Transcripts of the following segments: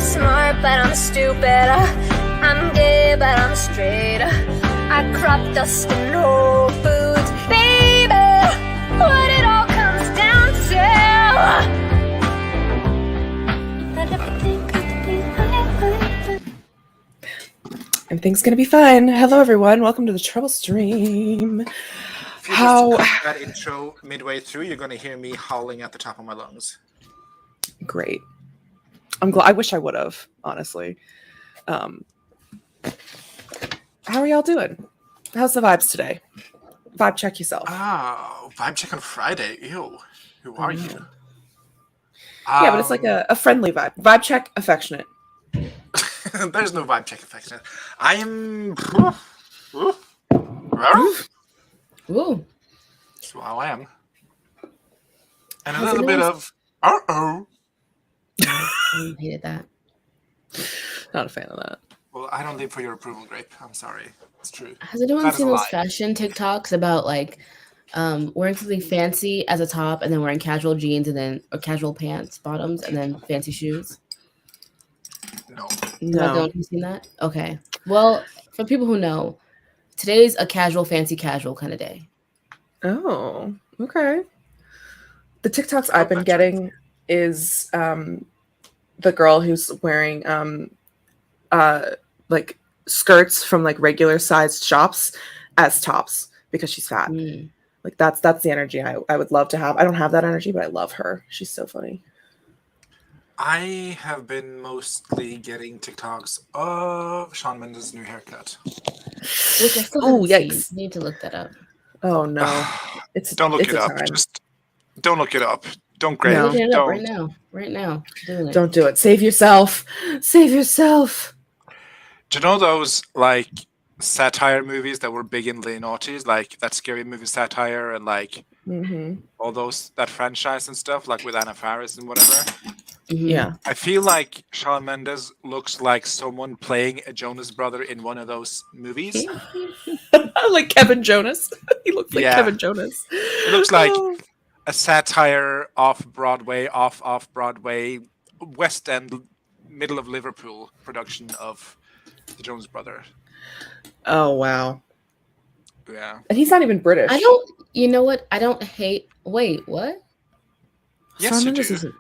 smart, but I'm stupid. I'm gay, but I'm straight. I crop dust in Whole Foods, baby. What it all comes down to. Everything's gonna be fine. Hello, everyone. Welcome to the Trouble Stream. If you just cut that intro midway through, you're going to hear me howling at the top of my lungs. Great. I'm glad. I wish I would have, honestly. How are y'all doing? How's the vibes today? Vibe check yourself. Oh, vibe check on Friday. Ew. Who are you? Yeah, but it's like a friendly vibe. Vibe check, affectionate. There's no vibe check affectionate. I am... Ooh. That's how I am. And a little bit of... Uh-oh. I hated that. Not a fan of that. Well, I don't live for your approval, Grape. I'm sorry. It's true. Has anyone That is seen a those lie. fashion TikToks about like wearing something fancy as a top and then wearing casual jeans and then or casual pants, bottoms, and then fancy shoes? No. Am I the one who's seen that? Okay. Well, for people who know, today's a casual, fancy, casual kind of day. Oh, okay. The TikToks I've been getting is the girl who's wearing like skirts from like regular sized shops as tops because she's fat. Like that's the energy I would love to have. I don't have that energy, but I love her. She's so funny. I have been mostly getting TikToks of Shawn Mendes' new haircut. Which I still Oh, haven't yikes. seen. Need to look that up. Oh no. Don't look it's it a up. time. Just don't look it up. Don't grade. No. I'm looking it up Don't. right now. Doing it. Don't do it. Save yourself. Save yourself. Do you know those like satire movies that were big in the noughties, like that Scary Movie satire and like all those that franchise and stuff, like with Anna Faris and whatever? Mhm. Yeah. I feel like Shawn Mendes looks like someone playing a Jonas brother in one of those movies. Like Kevin Jonas. He looks like Yeah. Kevin Jonas. It looks like a satire off Broadway, West End, middle of Liverpool production of the Jonas brother. Oh wow. Yeah. And he's not even British. You know what? I don't hate. Wait, what? Yes, Shawn you Mendes do.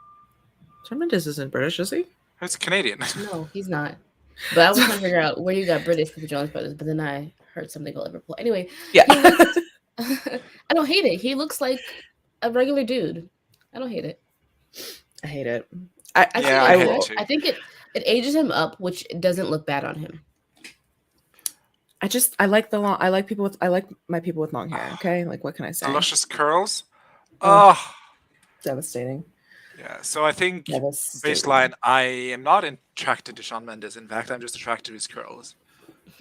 Shawn Mendes isn't British, is he? It's Canadian. No, he's not. But I was trying to figure out where you got British for the Jonas Brothers, but then I heard something called Liverpool. Anyway, Yeah. I don't hate it. He looks like a regular dude. I don't hate it. I hate it. Yeah, I hate it too. I think it ages him up, which doesn't look bad on him. I like I like my people with long hair, okay? Like what can I say? The luscious curls. Oh. Oh, Devastating. yeah. So I think Devastating. baseline, I am not attracted to Shawn Mendes. In fact, I'm just attracted to his curls.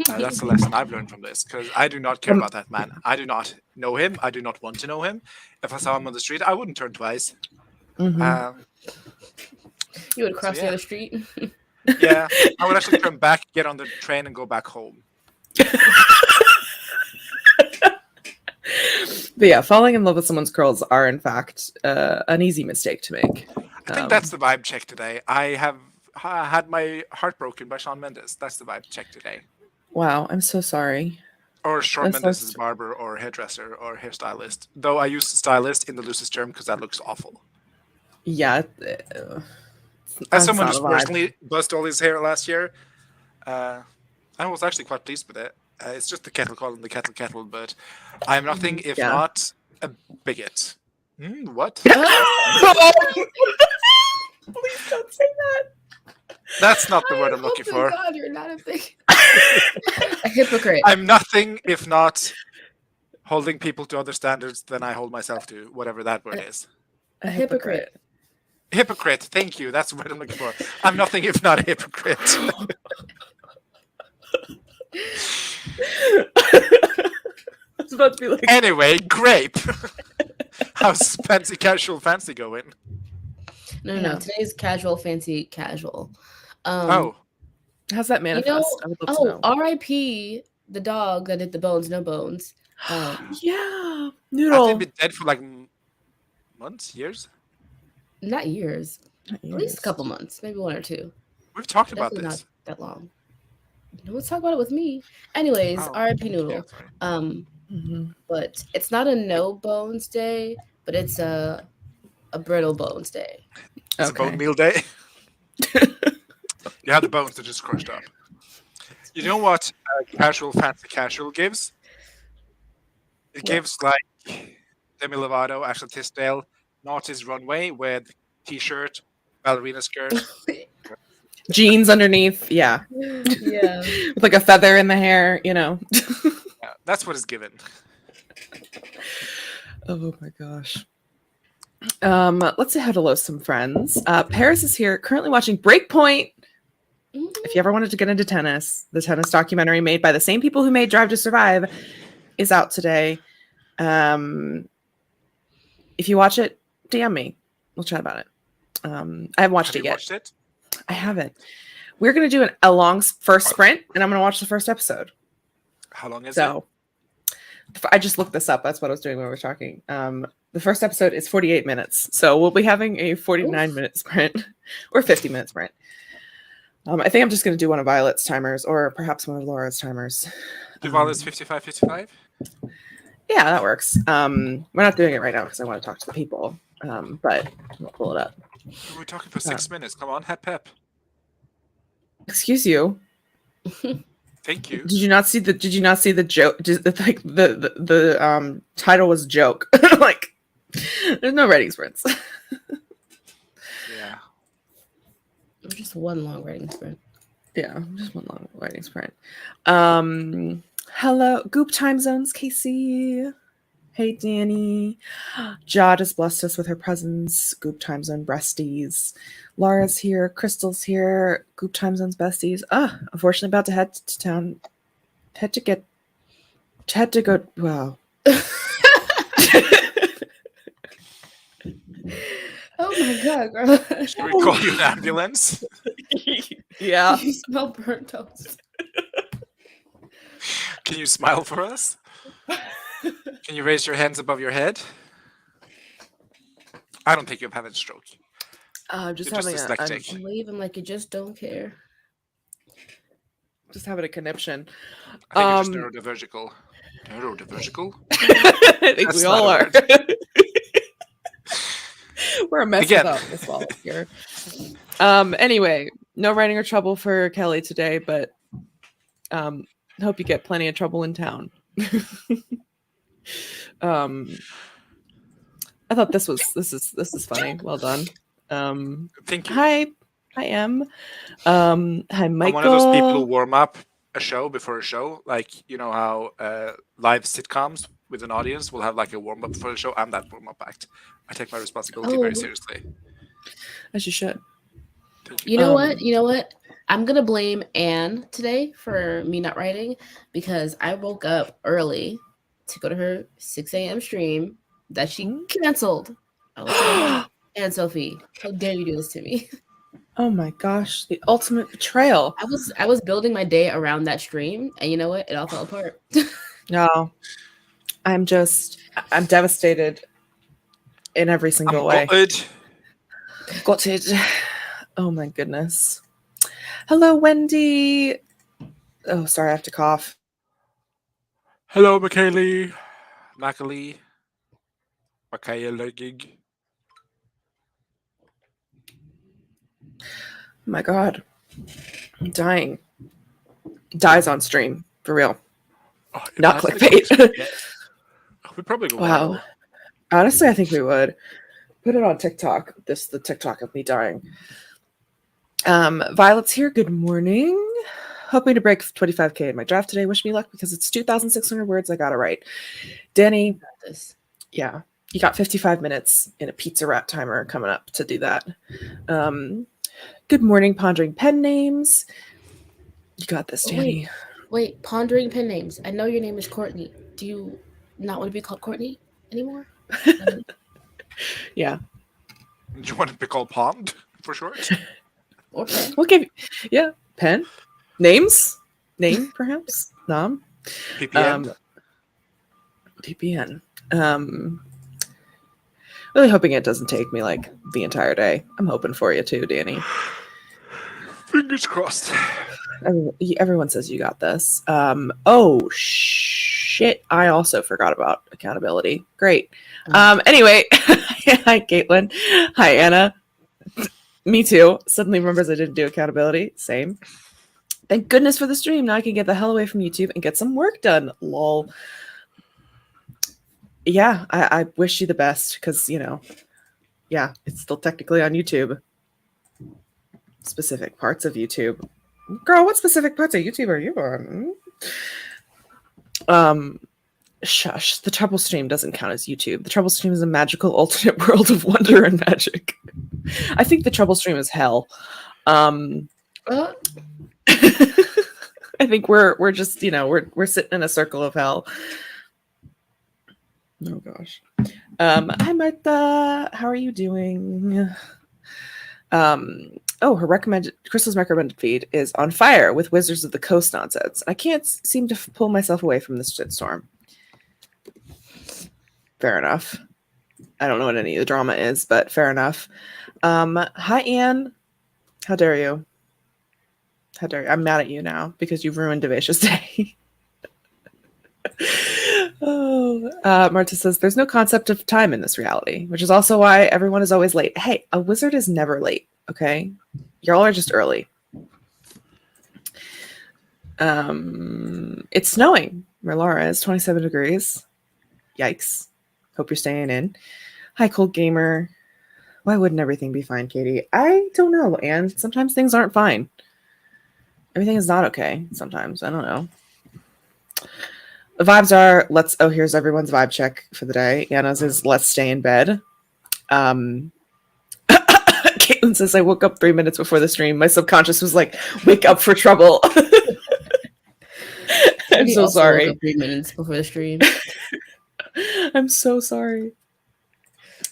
That's the lesson I've learned from this, because I do not care about that man. I do not know him. I do not want to know him. If I saw him on the street, I wouldn't turn twice. Mhm. You would cross So, the yeah. other street. Yeah, I would actually turn back, get on the train, and go back home. But yeah, falling in love with someone's curls are in fact an easy mistake to make. I think that's the vibe check today. I have had my heart broken by Shawn Mendes. That's the vibe check today. Wow, I'm so sorry. Or Shawn That's Mendes' so- barber or hairdresser or hairstylist. Though I use stylist in the loosest term because that looks awful. Yeah. As someone not just a vibe. personally buzzed all his hair last year, I was actually quite pleased with it. It's just the kettle calling the kettle kettle, but I'm nothing if Yeah. not a bigot. What? Please don't say that. That's not the word I'm looking for. God, you're not a big a hypocrite. I'm nothing if not holding people to other standards than I hold myself to, whatever that word is. A hypocrite. Hypocrite, thank you. That's the word I'm looking for. I'm nothing if not a hypocrite. I was about to be like, Anyway, grape. How's fancy casual fancy going? No. Today's casual, fancy, casual. Oh, how's that manifest? I would love to know. R.I.P. the dog that did the bones, no bones. Yeah, I Noodle. think been dead for like months, years. Not years. Not At least years. a couple months, maybe one or two. We've talked about Definitely this. not that long. No one's talking about it with me. Anyways, Oh, R.I.P. Noodle. yeah, sorry. But it's not a no bones day, but it's a brittle bones day. It's a bone meal day. You have the bones that just crushed up. You know what fancy casual gives? It gives like Demi Lovato, Ashley Tisdale, Naughty's Runway with t-shirt, ballerina skirt. Jeans underneath, yeah. Yeah. With like a feather in the hair, you know. Yeah, that's what is given. Oh my gosh. Let's say hello to some friends. Paris is here, currently watching Breakpoint. If you ever wanted to get into tennis, the tennis documentary made by the same people who made Drive to Survive is out today. If you watch it, DM me. We'll chat about it. I haven't watched it yet. Watched it? I haven't. We're going to do a long first sprint, and I'm going to watch the first episode. How long is it? I just looked this up. That's what I was doing when we were talking. The first episode is 48 minutes. So we'll be having a 49-minute sprint or 50-minute sprint. I think I'm just going to do one of Violet's timers or perhaps one of Laura's timers. Do Violet's 55-55? Yeah, that works. We're not doing it right now because I want to talk to the people. But we'll pull it up. We're talking for 6 minutes. Come on, pep. Excuse you. Thank you. Did you not see the joke? Like the title was joke. Like there's no writing sprints. Yeah. Just one long writing sprint. Yeah, just one long writing sprint. Hello, Goop Time Zones, Casey. Hey, Danny. Jod has blessed us with her presence. Goop Time Zone breasties. Laura's here. Crystal's here. Goop Time Zone's besties. Unfortunately, about to head to town. Had to go. Wow. Oh my god, girl. Should we call you an ambulance? Yeah. You smell burnt toast. Can you smile for us? Can you raise your hands above your head? I don't think you've had a stroke. Just You're having dyslexic. Wave him like you just don't care. just having a conniption. I think you're just neurodivergical. Neurodivergical? I think That's we all not are. a We're a mess Again. without this wall here. Anyway, no writing or trouble for Kelly today, but hope you get plenty of trouble in town. I thought this is funny. Well done. Thank you. Hi, Em. Hi, Michael. I'm one of those people who warm up a show before a show. Like, you know how live sitcoms with an audience will have like a warm up before the show. I'm that warm up act. I take my responsibility very seriously. As you should. You know what? You know what? I'm gonna blame Anne today for me not writing because I woke up early to go to her 6 a.m. stream that she canceled. I was like, Anne Sophie, how dare you do this to me? Oh my gosh, the ultimate betrayal. I was building my day around that stream, and you know what? It all fell apart. No, I'm devastated in every single way. Gutted. Oh my goodness. Hello, Wendy. Oh, sorry, I have to cough. Hello, Macaulay. Macaulay. Gig. Oh my god. I'm dying. Dies on stream, for real. Oh, Not that's clickbait. We'd probably go Wow. viral. Honestly, I think we would. Put it on TikTok. The TikTok of me dying. Violet's here. Good morning. Hoping to break 25k in my draft today. Wish me luck because it's 2,600 words I gotta write. Danny, yeah, you got 55 minutes in a pizza rat timer coming up to do that. Good morning, pondering pen names. You got this, Danny. Wait, pondering pen names. I know your name is Courtney. Do you not want to be called Courtney anymore? Yeah. Do you want to be called Pond for short? Or pen? We'll give you, pen. Names? Name, perhaps? Nom? PPN? PPN. Really hoping it doesn't take me like the entire day. I'm hoping for you too, Danny. Fingers crossed. Everyone says you got this. Oh shit! I also forgot about accountability. Great. Anyway, hi Caitlin. Hi Anna. Me too. Suddenly remembers I didn't do accountability. Same. Thank goodness for the stream. Now I can get the hell away from YouTube and get some work done. Lol. Yeah, I wish you the best because yeah, it's still technically on YouTube. Specific parts of YouTube. Girl, what specific parts of YouTube are you on? Shush. The Trouble Stream doesn't count as YouTube. The Trouble Stream is a magical alternate world of wonder and magic. I think the Trouble Stream is hell. I think we're just we're sitting in a circle of hell. Oh gosh. Hi Martha. How are you doing? Crystal's recommended feed is on fire with Wizards of the Coast nonsense. I can't seem to pull myself away from this shitstorm. Fair enough. I don't know what any of the drama is, but fair enough. Hi Anne. How dare you? How dare you? I'm mad at you now because you've ruined Devasha's day. Marta says there's no concept of time in this reality, which is also why everyone is always late. Hey, a wizard is never late, okay? Y'all are just early. It's snowing where Laura is, 27 degrees. Yikes. Hope you're staying in. Hi, Cold Gamer. Why wouldn't everything be fine, Katie? I don't know, and sometimes things aren't fine. Everything is not okay sometimes. I don't know. The vibes are here's everyone's vibe check for the day. Anna's is let's stay in bed. Caitlin says I woke up 3 minutes before the stream. My subconscious was like, wake up for trouble. I'm so sorry. Woke up 3 minutes before the stream. I'm so sorry.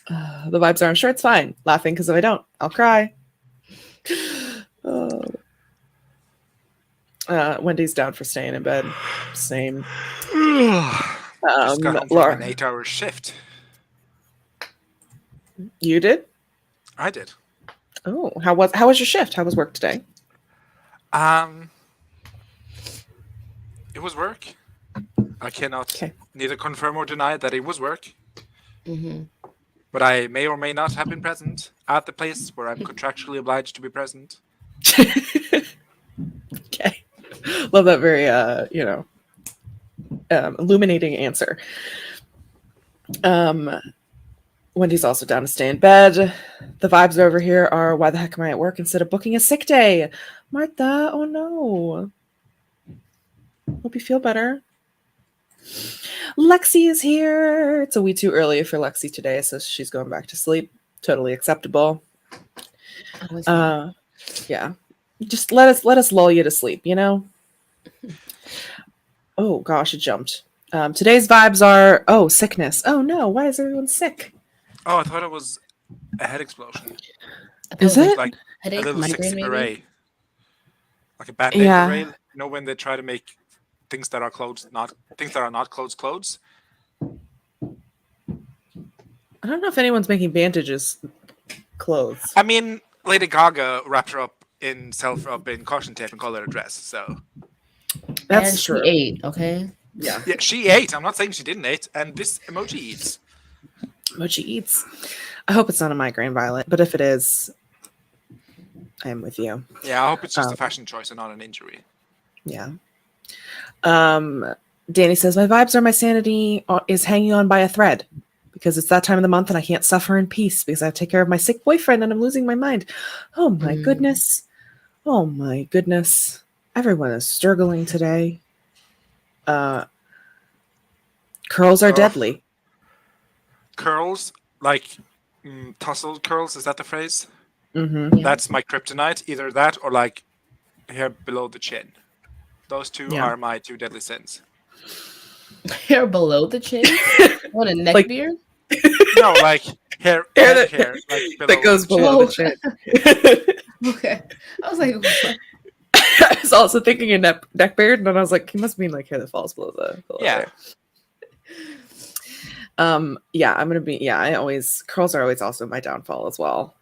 The vibes are, I'm sure it's fine. Laughing because if I don't, I'll cry. Wendy's down for staying in bed. Same. Just got home from an 8-hour shift. You did? I did. Oh, how was your shift? How was work today? It was work. I cannot neither confirm or deny that it was work. Mm-hmm. But I may or may not have been present at the place where I'm contractually obliged to be present. Okay. Love that very, illuminating answer. Wendy's also down to stay in bed. The vibes over here are, why the heck am I at work instead of booking a sick day? Martha, oh no. Hope you feel better. Lexi is here. It's a wee too early for Lexi today, so she's going back to sleep. Totally acceptable. Yeah. Just let us lull you to sleep, Oh gosh, it jumped. Today's vibes are sickness. Oh no, why is everyone sick? Oh, I thought it was a head explosion. Is it? Like headache, a little migraine, 6 maybe? array. Like a band-aid array. When they try to make things that are not clothes. I don't know if anyone's making bandages clothes. I mean, Lady Gaga wrapped her up in caution tape and called it a dress, so that's true. She ate, okay? Yeah, she ate. I'm not saying she didn't eat, and this emoji eats. Emoji eats. I hope it's not a migraine, Violet, but if it is, I am with you. Yeah, I hope it's just a fashion choice and not an injury. Yeah. Danny says, my vibes are my sanity is hanging on by a thread because it's that time of the month and I can't suffer in peace because I have to take care of my sick boyfriend and I'm losing my mind. Oh my goodness. Oh my goodness. Everyone is struggling today. Curls are deadly. Curls, like tousled curls, is that the phrase? Mm-hmm. Yeah. That's my kryptonite. Either that or like hair below the chin. Those two are my two deadly sins. Hair below the chin? What, a neck beard? No, like hair like that goes below the chin. Okay. I was like, what? I was also thinking a neck beard, and then I was like, he must mean like hair that falls below the hair. Yeah, I'm gonna be. Yeah, curls are always also my downfall as well.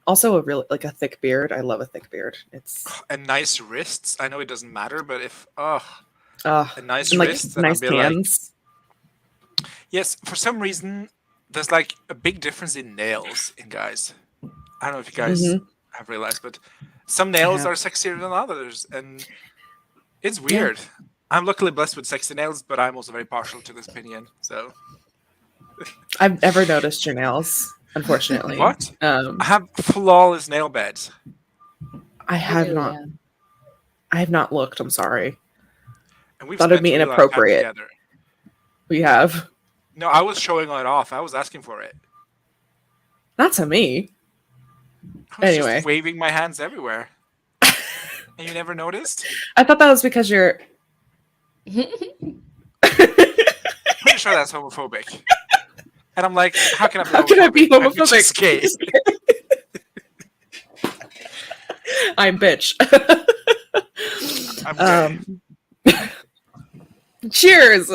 Also a really like a thick beard. I love a thick beard. It's And nice wrists. I know it doesn't matter, but if a nice and like wrist, then I'll nice be like, hands. yes. For some reason, there's like a big difference in nails in guys. I don't know if you guys have realized, but some nails are sexier than others, and it's weird. I'm luckily blessed with sexy nails, but I'm also very partial to this opinion. So I've never noticed your nails, unfortunately. What? I have flawless nail beds. I have do, not. yeah. I have not looked. I'm sorry. And we've Thought it'd spent be a real lot of time inappropriate. together. We have. No, I was showing it off. I was asking for it. Not to me. I was Anyway. just waving my hands everywhere. And you never noticed? I thought that was because you're. Pretty sure that's homophobic. And I'm like, how can I be homophobic? How can I be I'm homophobic? just gay. I'm bitch. I'm gay. Cheers.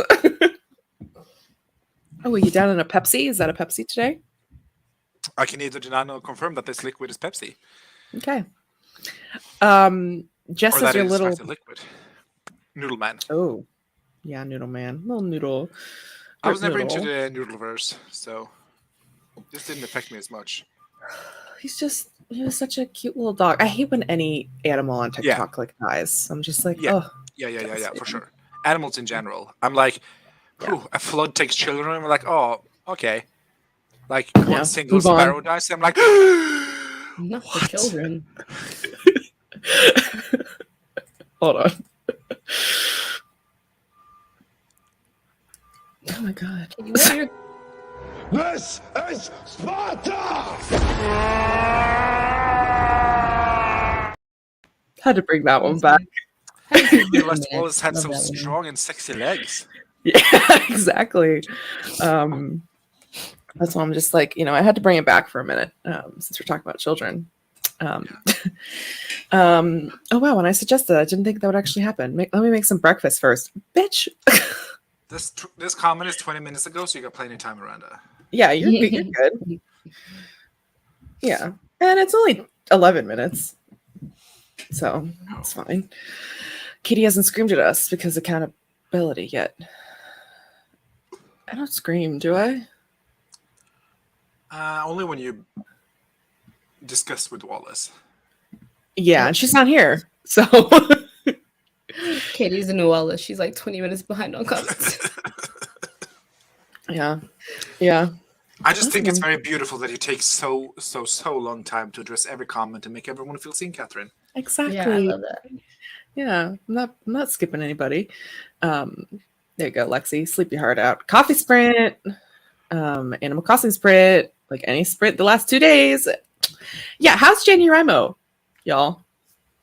Oh, are you down in a Pepsi? Is that a Pepsi today? I can neither deny nor confirm that this liquid is Pepsi. Okay. Jess Or is that your it is little. in fact a liquid. Noodle man. Oh, yeah, noodle man, little noodle. I was never noodle. into the noodleverse, so this didn't affect me as much. He was such a cute little dog. I hate when any animal on TikTok like dies. I'm just like, Yeah. oh, Yeah, for sure. Animals in general. I'm like, a flood takes children, and we're like, oh, okay. Like one single move on. sparrow dies, I'm like, Not for What? children. Hold on. Oh my god. Can you wear your This is Sparta! Had to bring that one back. realized Wallace had Love so that one. strong and sexy legs. Yeah, exactly. That's why I'm just like, I had to bring it back for a minute since we're talking about children. Oh wow, when I suggested, I didn't think that would actually happen. Let me make some breakfast first, bitch. This comment is 20 minutes ago, so you got plenty of time, Miranda. Yeah, you're good. Yeah, and it's only 11 minutes, so it's fine. Kitty hasn't screamed at us because accountability yet. I don't scream, do I? Only when you discuss with Wallace. Yeah, and she's not here, so. Katie's in New Orleans. She's like 20 minutes behind on comments. Yeah. I just think it's very beautiful that you take so long time to address every comment and make everyone feel seen, Catherine. Exactly. Yeah, I love that. Yeah, I'm not skipping anybody. There you go, Lexi. Sleep your heart out. Coffee sprint, Animal Crossing sprint, like any sprint the last 2 days. Yeah, how's Janie Rimo, y'all?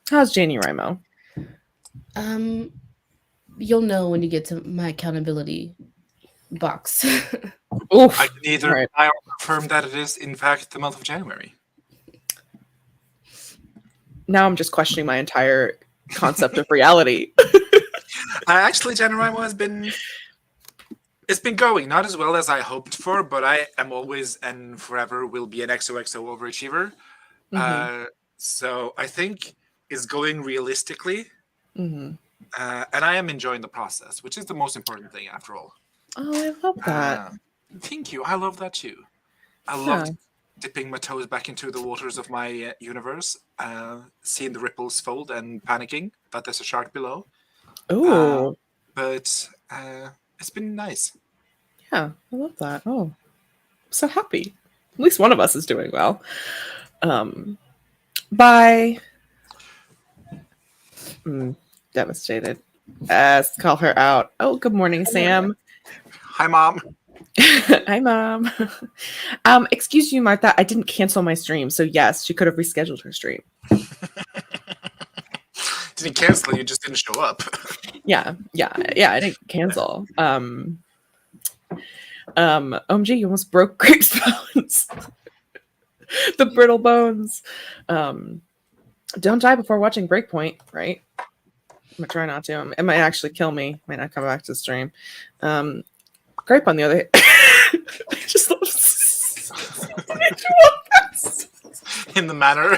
How's Janie Rimo? You'll know when you get to my accountability box. Oof. I can neither Right. deny or confirm that it is, in fact, the month of January. Now I'm just questioning my entire concept of reality. Actually, January has been... It's been going, not as well as I hoped for, but I am always and forever will be an XOXO overachiever. So I think it's going realistically. Mm-hmm. And I am enjoying the process, which is the most important thing after all. Oh, I love that. Thank you. I love that too. I loved dipping my toes back into the waters of my universe, seeing the ripples fold and panicking that there's a shark below. Oh, But it's been nice. yeah, I love that. Oh, I'm so happy. At least one of us is doing well. Bye. Devastated. Call her out. Oh, good morning, Sam. Hi, Mom. Hi, Mom. Excuse you, Martha. I didn't cancel my stream, so yes, she could have rescheduled her stream. Didn't cancel, you just didn't show up. Yeah. I didn't cancel. OMG, you almost broke Grape's bones. The brittle bones. Don't die before watching Breakpoint, right? I'm gonna try not to. It might actually kill me. Might not come back to the stream. Grape on the other hand. I just love in the manner.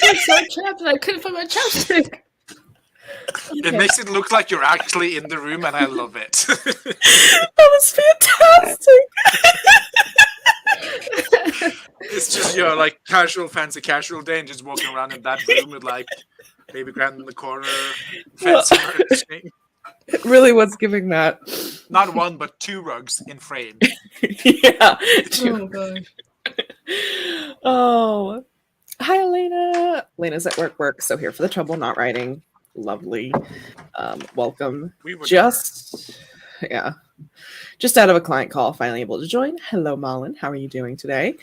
I'm so trapped and I couldn't find my chapstick. It Okay. makes it look like you're actually in the room, and I love it. That was fantastic. It's just like casual, fancy, casual day, and just walking around in that room with like baby grand in the corner, fancy furnishing. It really was giving that. Not one, but 2 rugs in frame. Yeah. Oh gosh. Oh. Hi, Elena. Elena's at work, so here for the trouble, not writing. Lovely. Welcome. We would Just out of a client call, finally able to join. Hello, Malin. How are you doing today?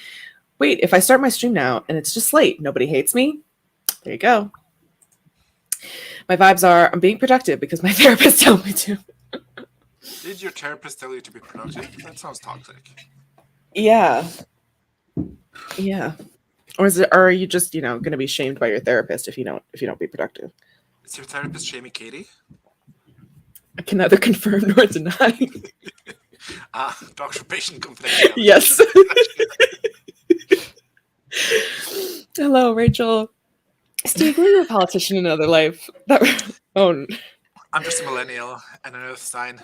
Wait, if I start my stream now and it's just late, nobody hates me? There you go. My vibes are I'm being productive because my therapist told me to. Did your therapist tell you to be productive? That sounds toxic. Yeah. Yeah. Or are you just, going to be shamed by your therapist if you don't be productive? Is your therapist shaming Katie? I can neither confirm nor deny. Doctor-patient conflict. Yes. Hello, Rachel. Steve, were you a politician in another life? I'm just a millennial and an earth sign.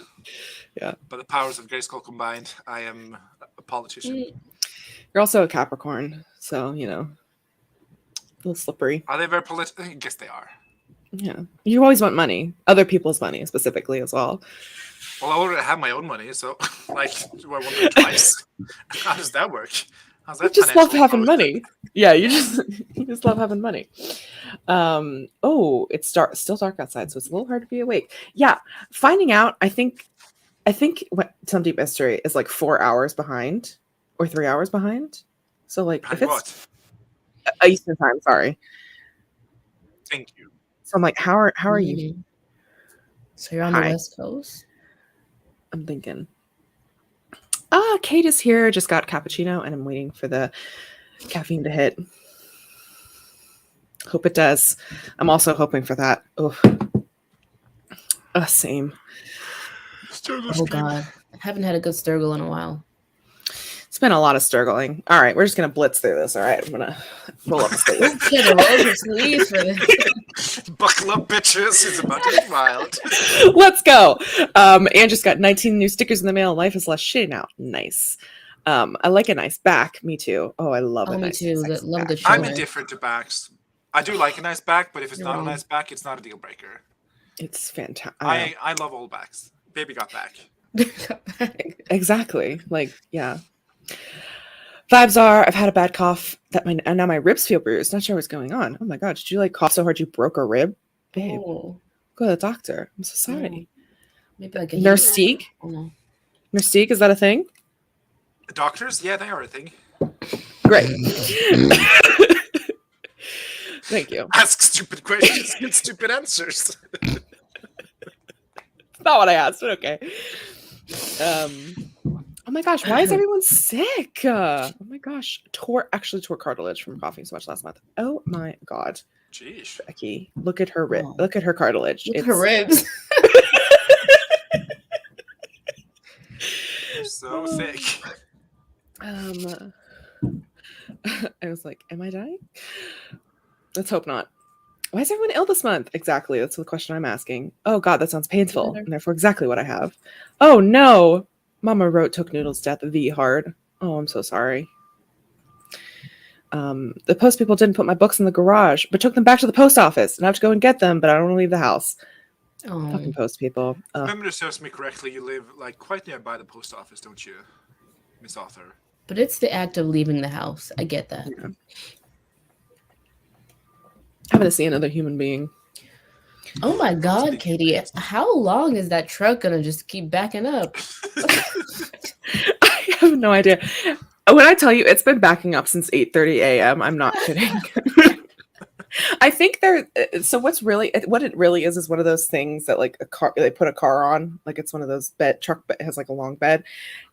Yeah. By the powers of Grayskull combined, I am a politician. You're also a Capricorn, so, a little slippery. Are they very political? I guess they are. Yeah. You always want money. Other people's money, specifically, as well. Well, I already have my own money, so, do I want it twice? How does that work? How's that You just love financial having growth? money. Yeah, you just love having money. It's still dark outside, so it's a little hard to be awake. Yeah, finding out, I think what Some Deep Mystery is like 4 hours behind or 3 hours behind. So like if it's Eastern time, sorry. Thank you. So I'm like, how are you? So you're on Hi. the West Coast? I'm thinking. Kate is here. Just got cappuccino, and I'm waiting for the caffeine to hit. Hope it does. I'm also hoping for that. Oh, same. Oh God, I haven't had a good Sturgill in a while. It's been a lot of Sturgling. All right, we're just gonna blitz through this. All right, I'm gonna roll up the sleeves. Yeah, the roll your sleeves for this. Buckle up, bitches. It's about to get wild. Let's go. Anne just got 19 new stickers in the mail. Life is less shitty now. Nice. I like a nice back. Me too. Oh, I love a Me nice. too. sexy Love back. the I'm shoulder. indifferent to backs. I do like a nice back, but if it's You're not wrong. a nice back, it's not a deal breaker. It's fantastic. I love all backs. Baby got back. Exactly. Like, yeah. Vibes are I've had a bad cough and now my ribs feel bruised. Not sure what's going on. Oh my god, did you like cough so hard you broke a rib? Babe, Oh, go to the doctor. I'm so sorry. maybe like a Nurse Teague? Oh, no. Nurse Teague, is that a thing? Doctors, yeah, they are a thing. Great. Thank you. Ask stupid questions, get stupid answers. Not what I asked, but okay. Oh my gosh, why is everyone sick? Oh my gosh, tore cartilage from coughing so much last month. Oh my god, Jeez. Becky, look at her rib. Oh. Look at her cartilage. Look at her ribs. You're so thick. I was like, am I dying? Let's hope not. Why is everyone ill this month? Exactly, that's the question I'm asking. Oh god, that sounds painful, and therefore exactly what I have. Oh no. Mama wrote took Noodle's death V hard. Oh, I'm so sorry. The post people didn't put my books in the garage, but took them back to the post office. And I have to go and get them, but I don't want to leave the house. Oh. Fucking post people. If memory serves me correctly, you live like quite nearby the post office, don't you, Miss Author? But it's the act of leaving the house. I get that. Yeah. Having to see another human being. Oh my God, Katie! How long is that truck gonna just keep backing up? I have no idea. When I tell you it's been backing up since 8:30 a.m., I'm not kidding. I think what it really is one of those things that like a car, they put a car on, like it's one of those truck it has like a long bed.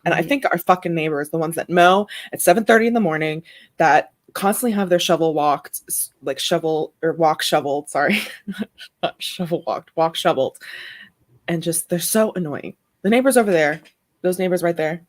And I think our fucking neighbors, the ones that mow at 7:30 in the morning, that constantly have their walk shoveled, sorry. Not walk shoveled. And just they're so annoying. The neighbors over there, those neighbors right there,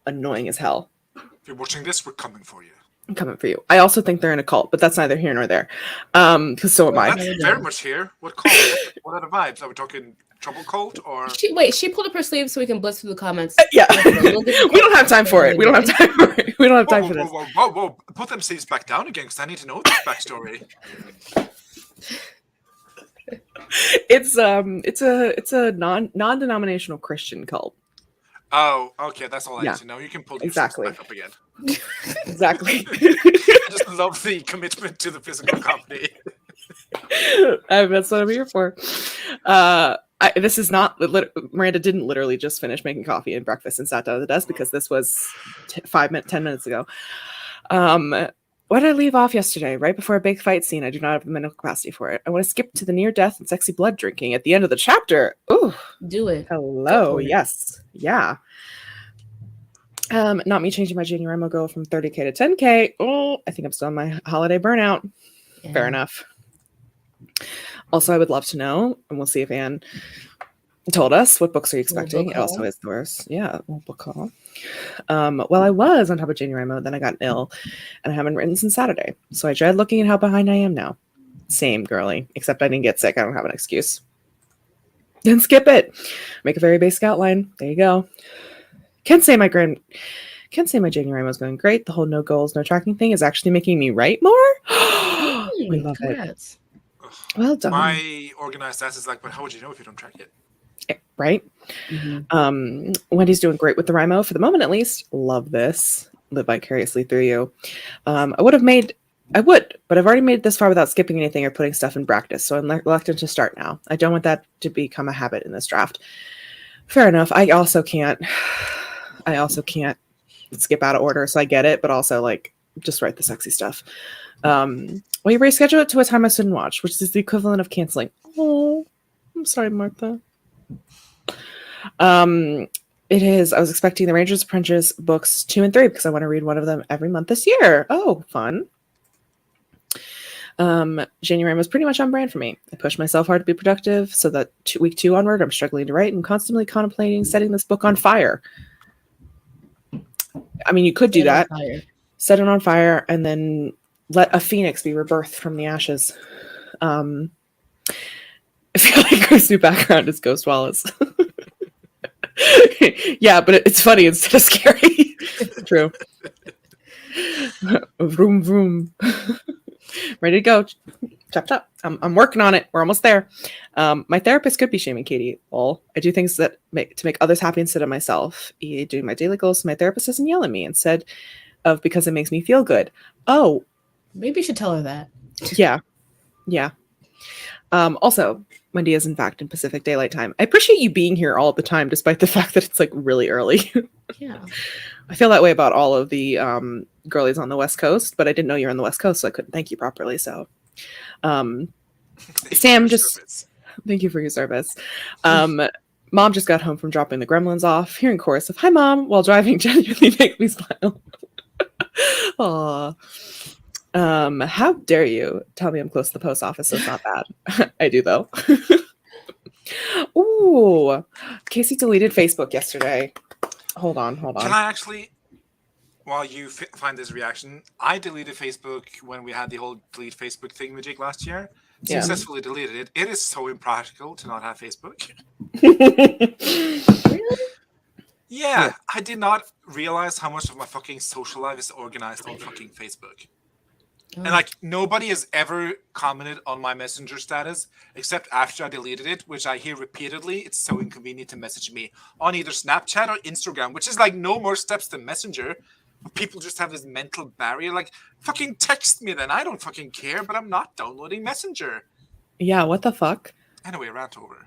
annoying as hell. If you're watching this, we're coming for you. I'm coming for you. I also think they're in a cult, but that's neither here nor there. Because so am I. That's very much here. What cult? What are the vibes? Are we talking trouble cult or? She pulled up her sleeve so we can blitz through the comments. Yeah. We don't have time for it. We don't have time for it. We don't have time for this. Whoa. Put them sleeves back down again because I need to know this backstory. It's a non-denominational Christian cult. Oh, okay. That's all I need to know. You can pull these back up again. Exactly. I just love the commitment to the physical company. That's what I'm here for. This is not Miranda didn't literally just finish making coffee and breakfast and sat down at the desk because this was 10 minutes ago. What did I leave off yesterday? Right before a big fight scene. I do not have the mental capacity for it. I want to skip to the near death and sexy blood drinking at the end of the chapter. Ooh, do it. Hello, yes, yeah. Not me changing my January goal from 30K to 10K. Oh, I think I'm still on my holiday burnout. Yeah. Fair enough. Also, I would love to know, and we'll see if Anne told us, what books are you expecting? It also is yours. Yeah, book call. Well, I was on top of January mode, then I got ill, and I haven't written since Saturday. So I dread looking at how behind I am now. Same, girly, except I didn't get sick. I don't have an excuse. Then skip it. Make a very basic outline. There you go. Can't say my January was going great. The whole no goals, no tracking thing is actually making me write more. We love it. Well done. My organized ass is like, but how would you know if you don't track it? Right? Mm-hmm. Wendy's doing great with the Rimo for the moment, at least. Love this. Live vicariously through you. I would, but I've already made it this far without skipping anything or putting stuff in practice, so I'm reluctant to start now. I don't want that to become a habit in this draft. Fair enough. I also can't skip out of order, so I get it, but also like just write the sexy stuff. Well, you reschedule it to a time I shouldn't watch, which is the equivalent of canceling. Oh, I'm sorry, Martha. It is. I was expecting the Ranger's Apprentice books 2 and 3 because I want to read one of them every month this year. Oh, fun. January was pretty much on brand for me. I pushed myself hard to be productive, so that week 2 onward, I'm struggling to write and constantly contemplating setting this book on fire. I mean, you could do that. Set it on fire and then let a phoenix be rebirthed from the ashes. I feel like Chris' new background is Ghost Wallace. Yeah, but it's funny instead of scary. True. Vroom, vroom. Ready to go. Chop, chop. I'm working on it. We're almost there. My therapist could be shaming Katie. Well, I do things to make others happy instead of myself. Doing my daily goals so my therapist doesn't yell at me instead of because it makes me feel good. Oh. Maybe you should tell her that. Yeah. Yeah. Also, Wendy is in fact in Pacific Daylight Time. I appreciate you being here all the time, despite the fact that it's like really early. Yeah. I feel that way about all of the girlies on the West Coast, but I didn't know you were on the West Coast, so I couldn't thank you properly. So, Sam, thank you for your service. Mom just got home from dropping the gremlins off. Hearing chorus of "Hi, Mom" while driving genuinely makes me smile. Aw. How dare you tell me I'm close to the post office, so it's not bad. I do, though. Ooh. Casey deleted Facebook yesterday. Hold on. Can I actually, while you find this reaction, I deleted Facebook when we had the whole delete Facebook thing with Jake last year. Yeah. Successfully deleted it. It is so impractical to not have Facebook. Really? Yeah, I did not realize how much of my fucking social life is organized on fucking Facebook. And like nobody has ever commented on my messenger status except after I deleted it, which I hear repeatedly. It's so inconvenient to message me on either Snapchat or Instagram, which is like no more steps than Messenger. People just have this mental barrier. Like, fucking text me then. I don't fucking care, but I'm not downloading Messenger. Yeah, what the fuck? Anyway, rant over.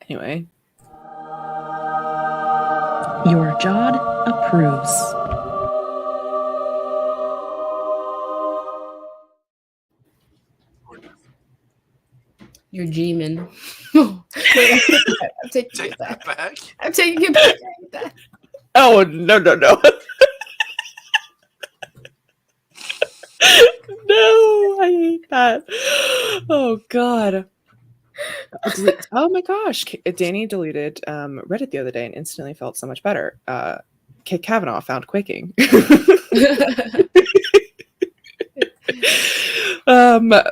Anyway. Your Jod approves. You're G-man. I'm taking it back. I'm taking it back. Oh, no. No, I hate that. Oh, God. Oh, my gosh. Danny deleted Reddit the other day and instantly felt so much better. Kate Kavanaugh found quaking.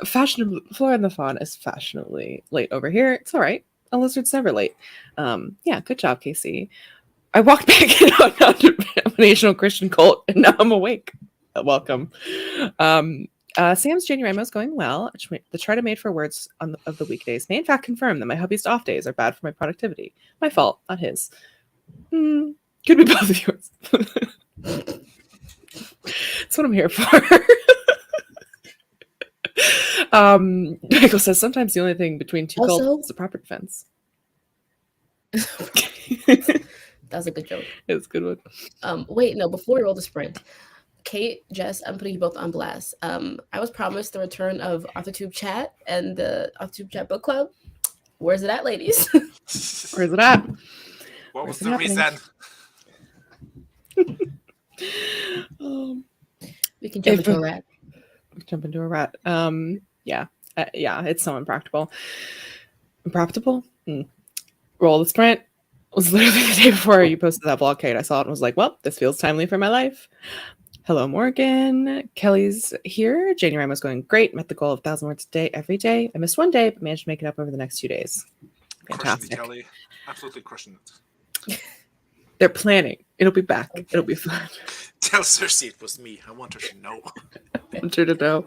Fashionably, Flora and the Fawn is fashionably late over here. It's all right. A lizard's never late. Yeah, good job, Casey. I walked back in on a denominational Christian cult, and now I'm awake. Welcome. Sam's January is going well. The chart I made for words of the weekdays may in fact confirm that my hubby's off days are bad for my productivity. My fault, not his. Could be both of yours. That's what I'm here for. Michael says sometimes the only thing between two cults is a proper defense. That was a good joke. It's a good one. Wait, no, before we roll the sprint, Kate, Jess, I'm putting you both on blast. I was promised the return of AuthorTube Chat and the AuthorTube Chat Book Club. Where's it at, ladies? Where's it at? What was the reason? We can jump into a rat. Jump into a rat. Yeah, it's so impractical. Impractical? Roll the sprint. It was literally the day before you posted that blog, Kate. I saw it and was like, well, this feels timely for my life. Hello, Morgan. Kelly's here. January was going great. Met the goal of 1,000 words a day every day. I missed one day, but managed to make it up over the next 2 days. Fantastic. Crushing it, Kelly. Absolutely crushing it. They're planning. It'll be back. Okay. It'll be fun. Tell Cersei it was me. I want her to know. I want her to know.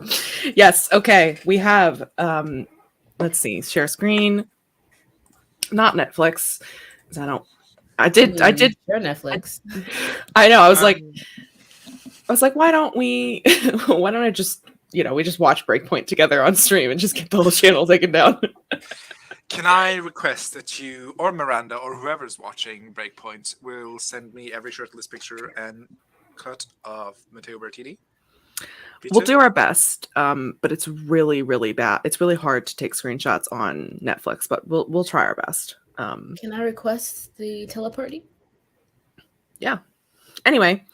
Yes. Okay. We have, let's see, share screen. Not Netflix. I did share Netflix. I know. I was like, why don't I just, we just watch Breakpoint together on stream and just get the whole channel taken down. Can I request that you or Miranda or whoever's watching Breakpoint will send me every shirtless picture and cut of Matteo Bertini? We'll do our best, but it's really, really bad. It's really hard to take screenshots on Netflix, but we'll try our best. Can I request the teleparty? Yeah. Anyway,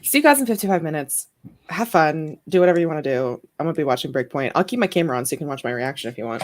see you guys in 55 minutes. Have fun. Do whatever you want to do. I'm going to be watching Breakpoint. I'll keep my camera on so you can watch my reaction if you want.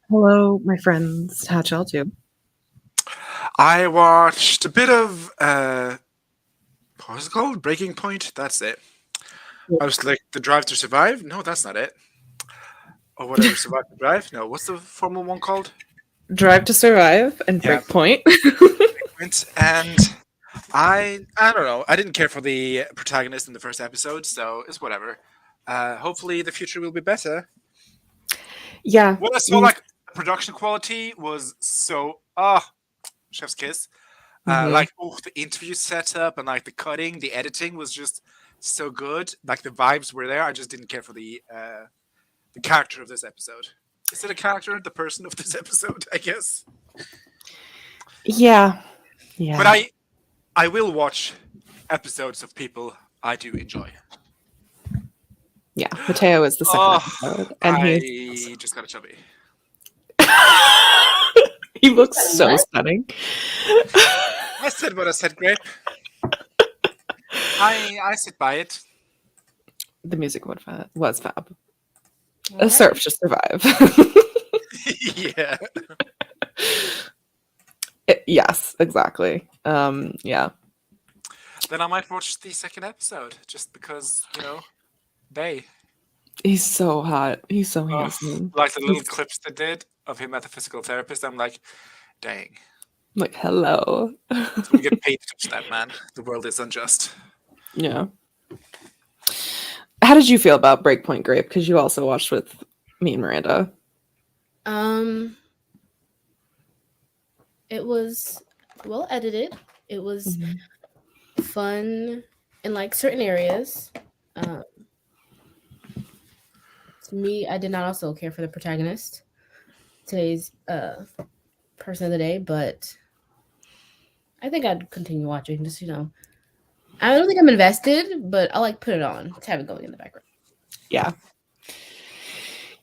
Hello, my friends. How'd y'all do? I watched a bit of what was it called? Breaking Point. That's it. I was like, The Drive to Survive. No, that's not it. Or whatever. Survive to Drive. No, what's the Formula One called? Drive to Survive and Yeah. Breakpoint. And I don't know. I didn't care for the protagonist in the first episode, so it's whatever. Hopefully, the future will be better. Yeah. What I saw, like, production quality was so chef's kiss. Like, the interview setup and like the cutting, the editing was just so good. Like the vibes were there. I just didn't care for the character of this episode. Is it a character? The person of this episode, I guess. Yeah. Yeah. But I will watch episodes of people I do enjoy. Yeah. Mateo is the second episode. And I just got a chubby. he looks so stunning. I said what I said, Grape. I sit by it. The music was fab. A surf to survive. Yeah. Yes, exactly. Yeah. Then I might watch the second episode just because, they. He's so hot. He's so handsome. Like the little clips they did of him at the physical therapist. I'm like, dang. Like, hello. So we get paid to touch that, man. The world is unjust. Yeah. How did you feel about Breakpoint, Grape? Because you also watched with me and Miranda. It was well edited. It was fun in like certain areas. To me, I did not also care for the protagonist, today's person of the day, but I think I'd continue watching. Just I don't think I'm invested, but I like put it on to have it going in the background. Yeah.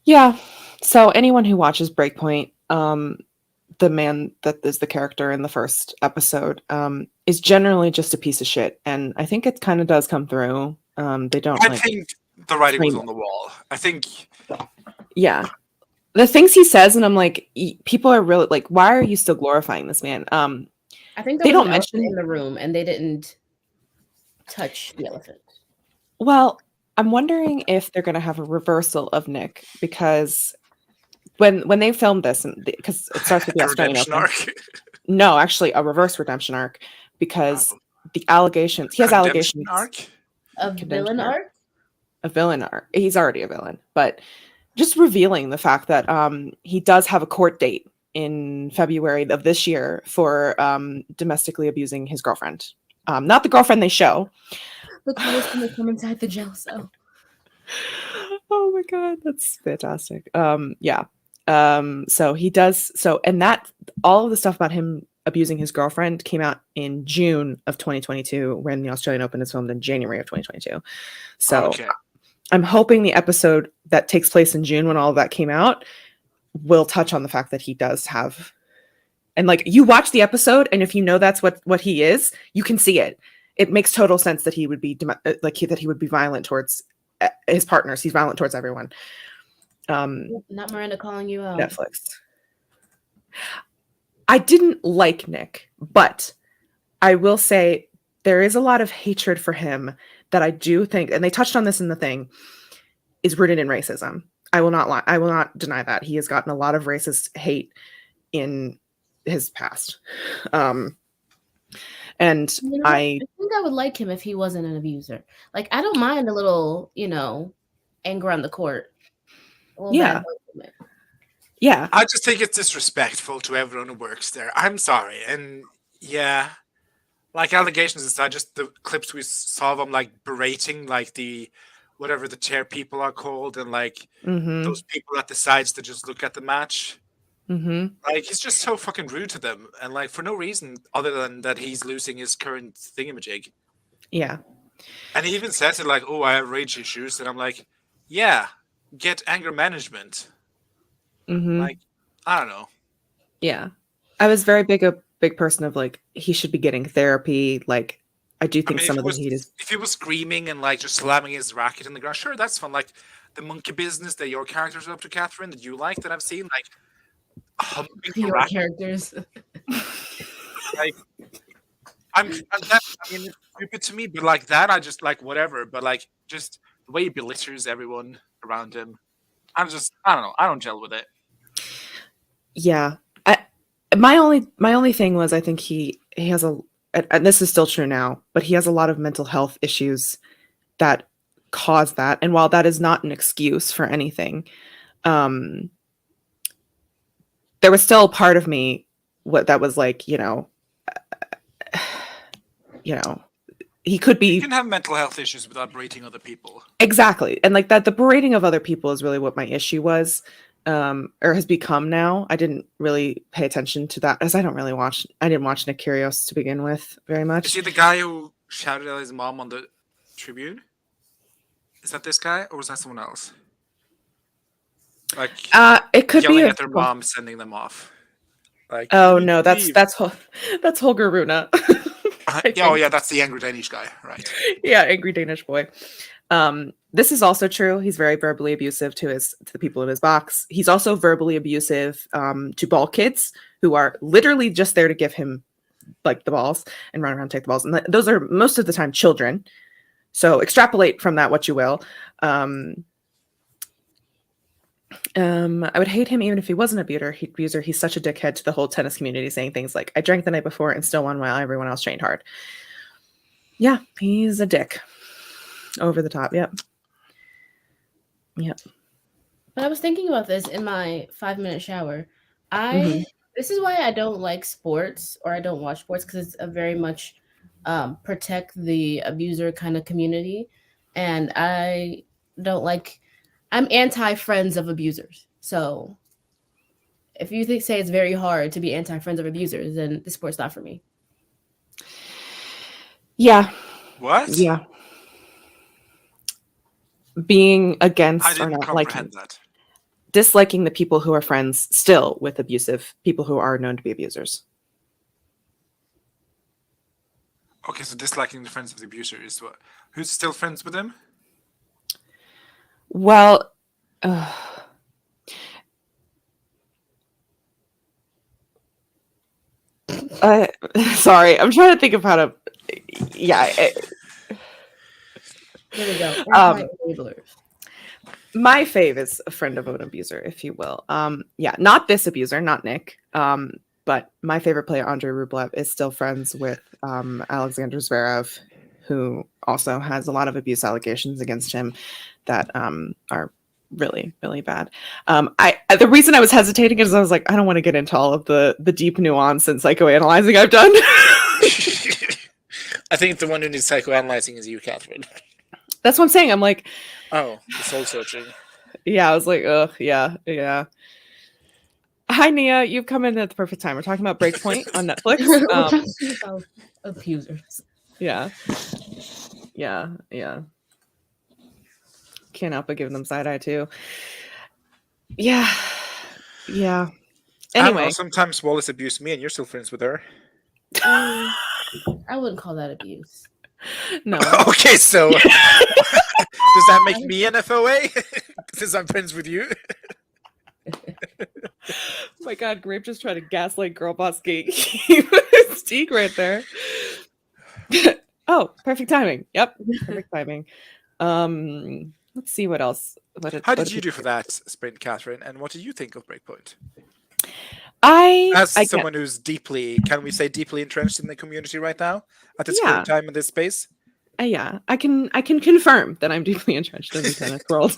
Yeah. So anyone who watches Breakpoint, the man that is the character in the first episode, is generally just a piece of shit, and I think it kind of does come through. They don't. I think the writing was on the wall. I think. Yeah, the things he says, and I'm like, people are really like, why are you still glorifying this man? I think they don't mention in the room, and they didn't touch the elephant. Well, I'm wondering if they're going to have a reversal of Nick, because when they filmed this, and because it starts with the Australian Open. Arc. No, actually, a reverse redemption arc, because the allegations he has allegations. A villain arc. A villain arc. He's already a villain, but just revealing the fact that he does have a court date in February of this year for domestically abusing his girlfriend. Not the girlfriend they show. Look who's going to come inside the jail cell. Oh my god, that's fantastic. Yeah. So he does and that all of the stuff about him abusing his girlfriend came out in June of 2022, when the Australian Open is filmed in January of 2022. So okay. I'm hoping the episode that takes place in June, when all of that came out, will touch on the fact that he does have, and like, you watch the episode, and if you know that's what he is, you can see it. It makes total sense that he would be that he would be violent towards his partners. He's violent towards everyone. Not Miranda calling you out. Netflix. I didn't like Nick, but I will say there is a lot of hatred for him that I do think, and they touched on this in the thing, is rooted in racism. I will not lie. I will not deny that. He has gotten a lot of racist hate in his past. And I think I would like him if he wasn't an abuser. Like, I don't mind a little, anger on the court. Yeah. Yeah. I just think it's disrespectful to everyone who works there. I'm sorry. And yeah, like, allegations aside, just the clips we saw of him like berating like the whatever the chair people are called, and like those people at the sides that just look at the match. Like, he's just so fucking rude to them, and like for no reason other than that he's losing his current thingamajig. Yeah. And he even says it like, "Oh, I have rage issues," and I'm like, "Yeah, get anger management." Like, I don't know. Yeah. I was very big person of like, he should be getting therapy. Like, I do I think mean, some of the heat is. if he was screaming and like just slamming his racket in the ground, sure, that's fun. Like the monkey business that your characters are up to, Catherine, that you like, that I've seen, like humping the Your racket. characters. Like, I mean, it's stupid to me, but like that, I just like whatever. But like, just the way he belittles everyone around him, I don't know, I don't gel with it. Yeah. My only thing was I think he has and this is still true now, but he has a lot of mental health issues that cause that. And while that is not an excuse for anything, there was still part of me that was like, he could be. You can have mental health issues without berating other people. Exactly. And like that, the berating of other people is really what my issue was, or has become now. I didn't really pay attention to that as I didn't watch Nick Kyrgios to begin with very much. Is he the guy who shouted at his mom on the tribune? Is that this guy, or was that someone else? Like, It could yelling be at their mom, sending them off. Like, oh "You no, need to that's leave." that's Holger Rune. Oh yeah, that's the angry Danish guy, right? Yeah, angry Danish boy. This is also true. He's very verbally abusive to the people in his box. He's also verbally abusive to ball kids who are literally just there to give him like the balls and run around and take the balls. And those are most of the time children. So extrapolate from that what you will. I would hate him even if he wasn't an abuser. He's such a dickhead to the whole tennis community, saying things like, I drank the night before and still won while everyone else trained hard. Yeah, he's a dick. Over the top. Yep. But I was thinking about this in my 5-minute shower. This is why I don't like sports, or I don't watch sports, because it's a very much protect the abuser kind of community. And I don't like, I'm anti-friends of abusers. So if you say it's very hard to be anti-friends of abusers, then this sport's not for me. Yeah. What? Yeah. Being I against or didn't not comprehend liking, that. disliking the people who are friends still with abusive people who are known to be abusers. Okay, so disliking the friends of the abuser is what? Who's still friends with him? Well, sorry, I'm trying to think of how to. Yeah. Here we go. Enablers. My fave is a friend of an abuser, if you will. Yeah, not this abuser, not Nick. But my favorite player, Andrei Rublev, is still friends with Alexander Zverev, who also has a lot of abuse allegations against him that are really, really bad. The reason I was hesitating is I was like, I don't want to get into all of the deep nuance and psychoanalyzing I've done. I think the one who needs psychoanalyzing is you, Catherine. That's what I'm saying. I'm like, oh, the soul searching. Yeah, I was like, ugh, yeah. Hi, Nia. You've come in at the perfect time. We're talking about Breakpoint on Netflix. About abusers. Yeah. Can't help but give them side eye too. Yeah. I Anyway, know, sometimes Wallace abused me, and you're still friends with her. I wouldn't call that abuse. no. Okay, so does that make me an FOA since I'm friends with you? Oh my God, Grape just tried to gaslight Girl Boss Geek. Steak right there. Oh, perfect timing. Yep, perfect timing. Let's see what else. How did you do for that sprint, Catherine? And what do you think of Breakpoint? As someone who's deeply, can we say deeply entrenched in the community right now at this current time in this space? Yeah, I can confirm that I'm deeply entrenched in the tennis world.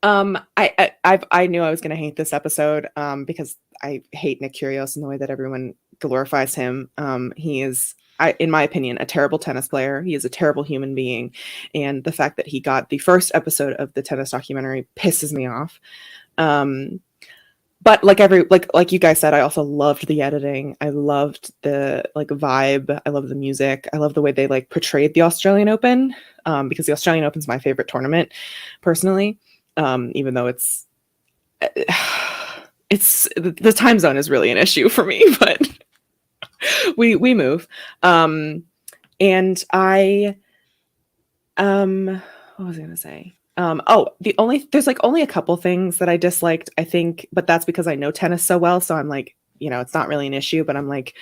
I knew I was going to hate this episode because I hate Nick Kyrgios and the way that everyone glorifies him. He is, in my opinion, a terrible tennis player. He is a terrible human being, and the fact that he got the first episode of the tennis documentary pisses me off. But like you guys said, I also loved the editing. I loved the vibe. I love the music. I love the way they portrayed the Australian Open because the Australian Open is my favorite tournament personally. Even though it's the time zone is really an issue for me, but we move. And And what was I gonna say? There's like only a couple things that I disliked, I think, but that's because I know tennis so well. So I'm like, it's not really an issue, but I'm like,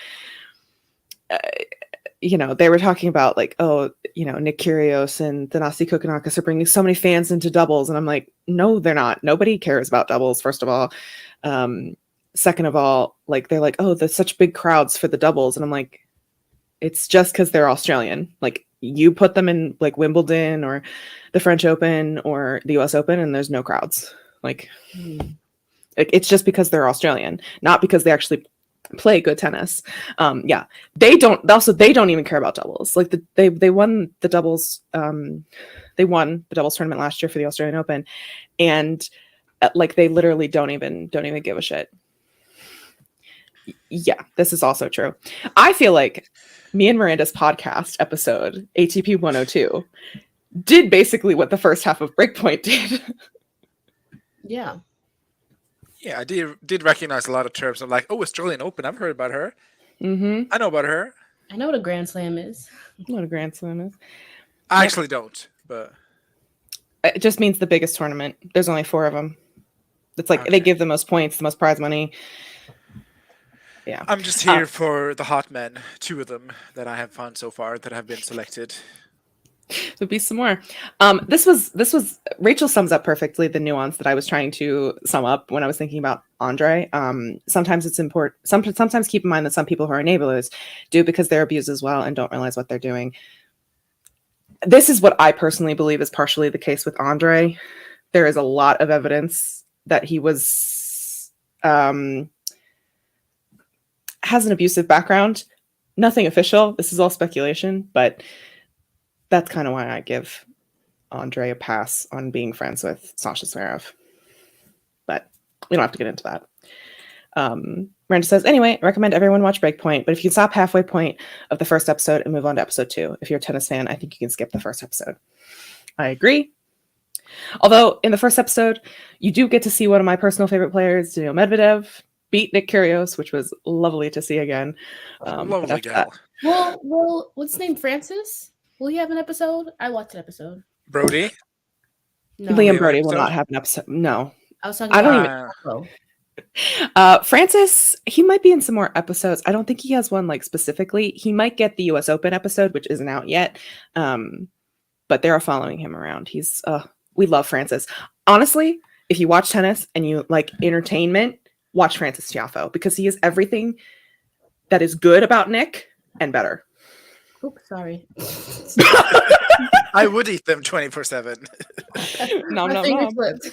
they were talking about like, Nick Kyrgios and Thanasi Kokkinakis are bringing so many fans into doubles. And I'm like, no, they're not. Nobody cares about doubles, first of all. Second of all, like, they're like, oh, there's such big crowds for the doubles. And I'm like, it's just because they're Australian. Like, you put them in like Wimbledon or the French Open or the US Open and there's no crowds. Like, it's just because they're Australian, not because they actually play good tennis. They don't even care about doubles. Like they won the doubles. They won the doubles tournament last year for the Australian Open, and like they literally don't even give a shit. Yeah, this is also true. I feel like me and Miranda's podcast episode, ATP 102, did basically what the first half of Breakpoint did. Yeah. Yeah, I did recognize a lot of terms. I'm like, oh, Australian Open. I've heard about her. Mm-hmm. I know about her. I know what a Grand Slam is. I know what a Grand Slam is. I actually don't, but it just means the biggest tournament. There's only 4 of them. It's like they give the most points, the most prize money. Yeah. I'm just here for the hot men, 2 of them that I have found so far that have been selected. There'll be some more. This was Rachel sums up perfectly the nuance that I was trying to sum up when I was thinking about Andre. Sometimes it's important. Sometimes keep in mind that some people who are enablers do because they're abused as well and don't realize what they're doing. This is what I personally believe is partially the case with Andre. There is a lot of evidence that he was has an abusive background. Nothing official. This is all speculation, but that's kind of why I give Andre a pass on being friends with Sasha Zverev. But we don't have to get into that. Miranda says, anyway, I recommend everyone watch Breakpoint, but if you can stop halfway point of the first episode and move on to episode 2, if you're a tennis fan, I think you can skip the first episode. I agree. Although in the first episode, you do get to see one of my personal favorite players, Daniil Medvedev, beat Nick Kyrgios, which was lovely to see again. Lovely gal. Well, what's his name? Francis? Will he have an episode? I watched an episode. Brody? No. Liam Brody will not have an episode. No. I was talking I don't about Francis, he might be in some more episodes. I don't think he has one like specifically. He might get the US Open episode, which isn't out yet. But they're following him around. We love Francis. Honestly, if you watch tennis and you like entertainment, watch Francis Tiafoe because he is everything that is good about Nick and better. Oops, sorry. I would eat them 24/7. My finger slipped.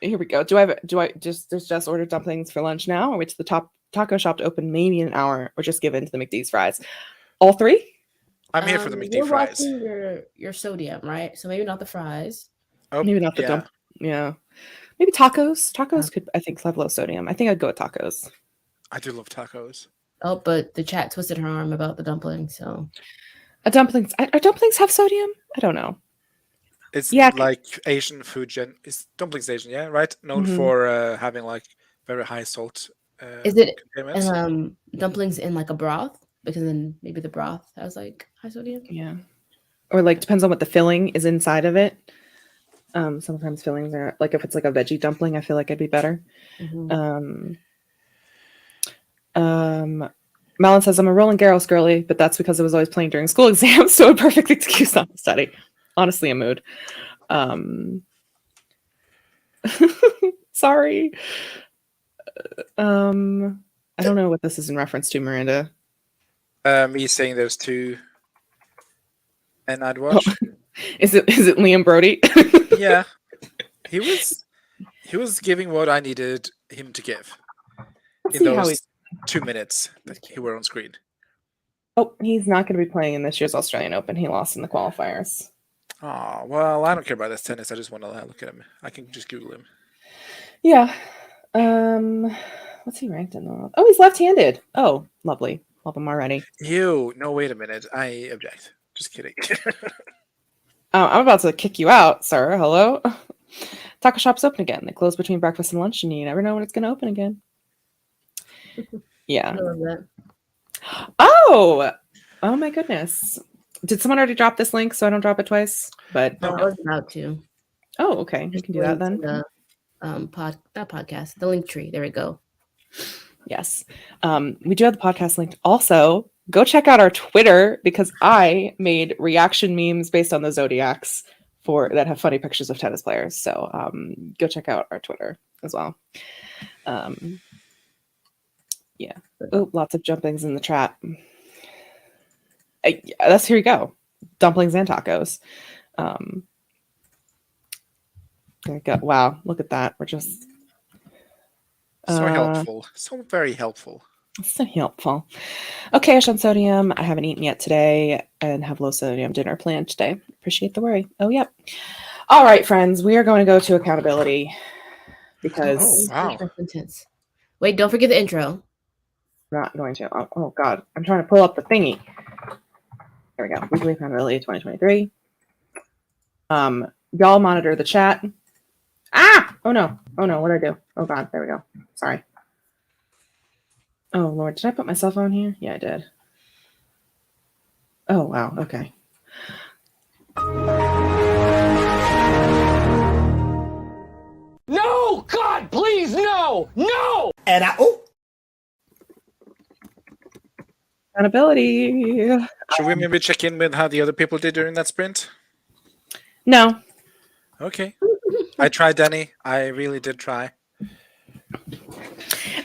Here we go. Do I just order dumplings for lunch now, or wait to the top taco shop to open maybe in an hour, or just give in to the McD's fries? All 3? I'm here for the McD you're fries. Watching your sodium, right? So maybe not the fries. Oh, maybe not the dump. Yeah. Maybe tacos. Tacos could, I think, have low sodium. I think I'd go with tacos. I do love tacos. Oh, but the chat twisted her arm about the dumplings. So, are dumplings have sodium? I don't know. It's like Asian food. Dumplings Asian, yeah, right? Known for having like very high salt. Is it dumplings in like a broth? Because then maybe the broth has like high sodium. Yeah, or like depends on what the filling is inside of it. Sometimes fillings are like if it's like a veggie dumpling, I feel like it'd be better. Malin says, I'm a Roland Garros girly, but that's because I was always playing during school exams, so a perfect excuse not to study. Honestly, a mood. Sorry. I don't know what this is in reference to, Miranda. Me saying those 2 and I'd watch. Is it Liam Brody? Yeah. He was giving what I needed him to give. In those 2 minutes that he were on screen. Oh, he's not going to be playing in this year's Australian Open. He lost in the qualifiers. Oh, well, I don't care about this tennis. I just want to look at him. I can just Google him. Yeah. What's he ranked in? Oh, he's left-handed. Oh, lovely. Love him already. Ew. No, wait a minute. I object. Just kidding. I'm about to kick you out, sir. Hello? Taco shop's open again. They close between breakfast and lunch, and you never know when it's going to open again. Yeah. I love that. Oh my goodness. Did someone already drop this link so I don't drop it twice? But I was about to. oh, okay. You can do that then. The not podcast, the link tree. There we go. Yes. We do have the podcast linked. Also, go check out our Twitter because I made reaction memes based on the zodiacs that have funny pictures of tennis players. So go check out our Twitter as well. Yeah. Oh, lots of jumpings in the chat. Here you go. Dumplings and tacos. There you go. Wow, look at that. We're just So helpful. So very helpful. so helpful. Okay, I on sodium. I haven't eaten yet today and have low sodium dinner planned today. Appreciate the worry. Oh, yep. All right, friends. We are going to go to accountability because Intense. Wait, don't forget the intro. Not going to. Oh God, I'm trying to pull up the thingy. There we go. Weekly accountability 2023. Y'all monitor the chat. Oh no. What did I do? Oh God, there we go. Sorry. Oh Lord, did I put my cell phone here? Yeah, I did. Oh wow. Okay. No! God, please, no! No! And Accountability. Should we maybe check in with how the other people did during that sprint? No. Okay. I tried, Danny. I really did try.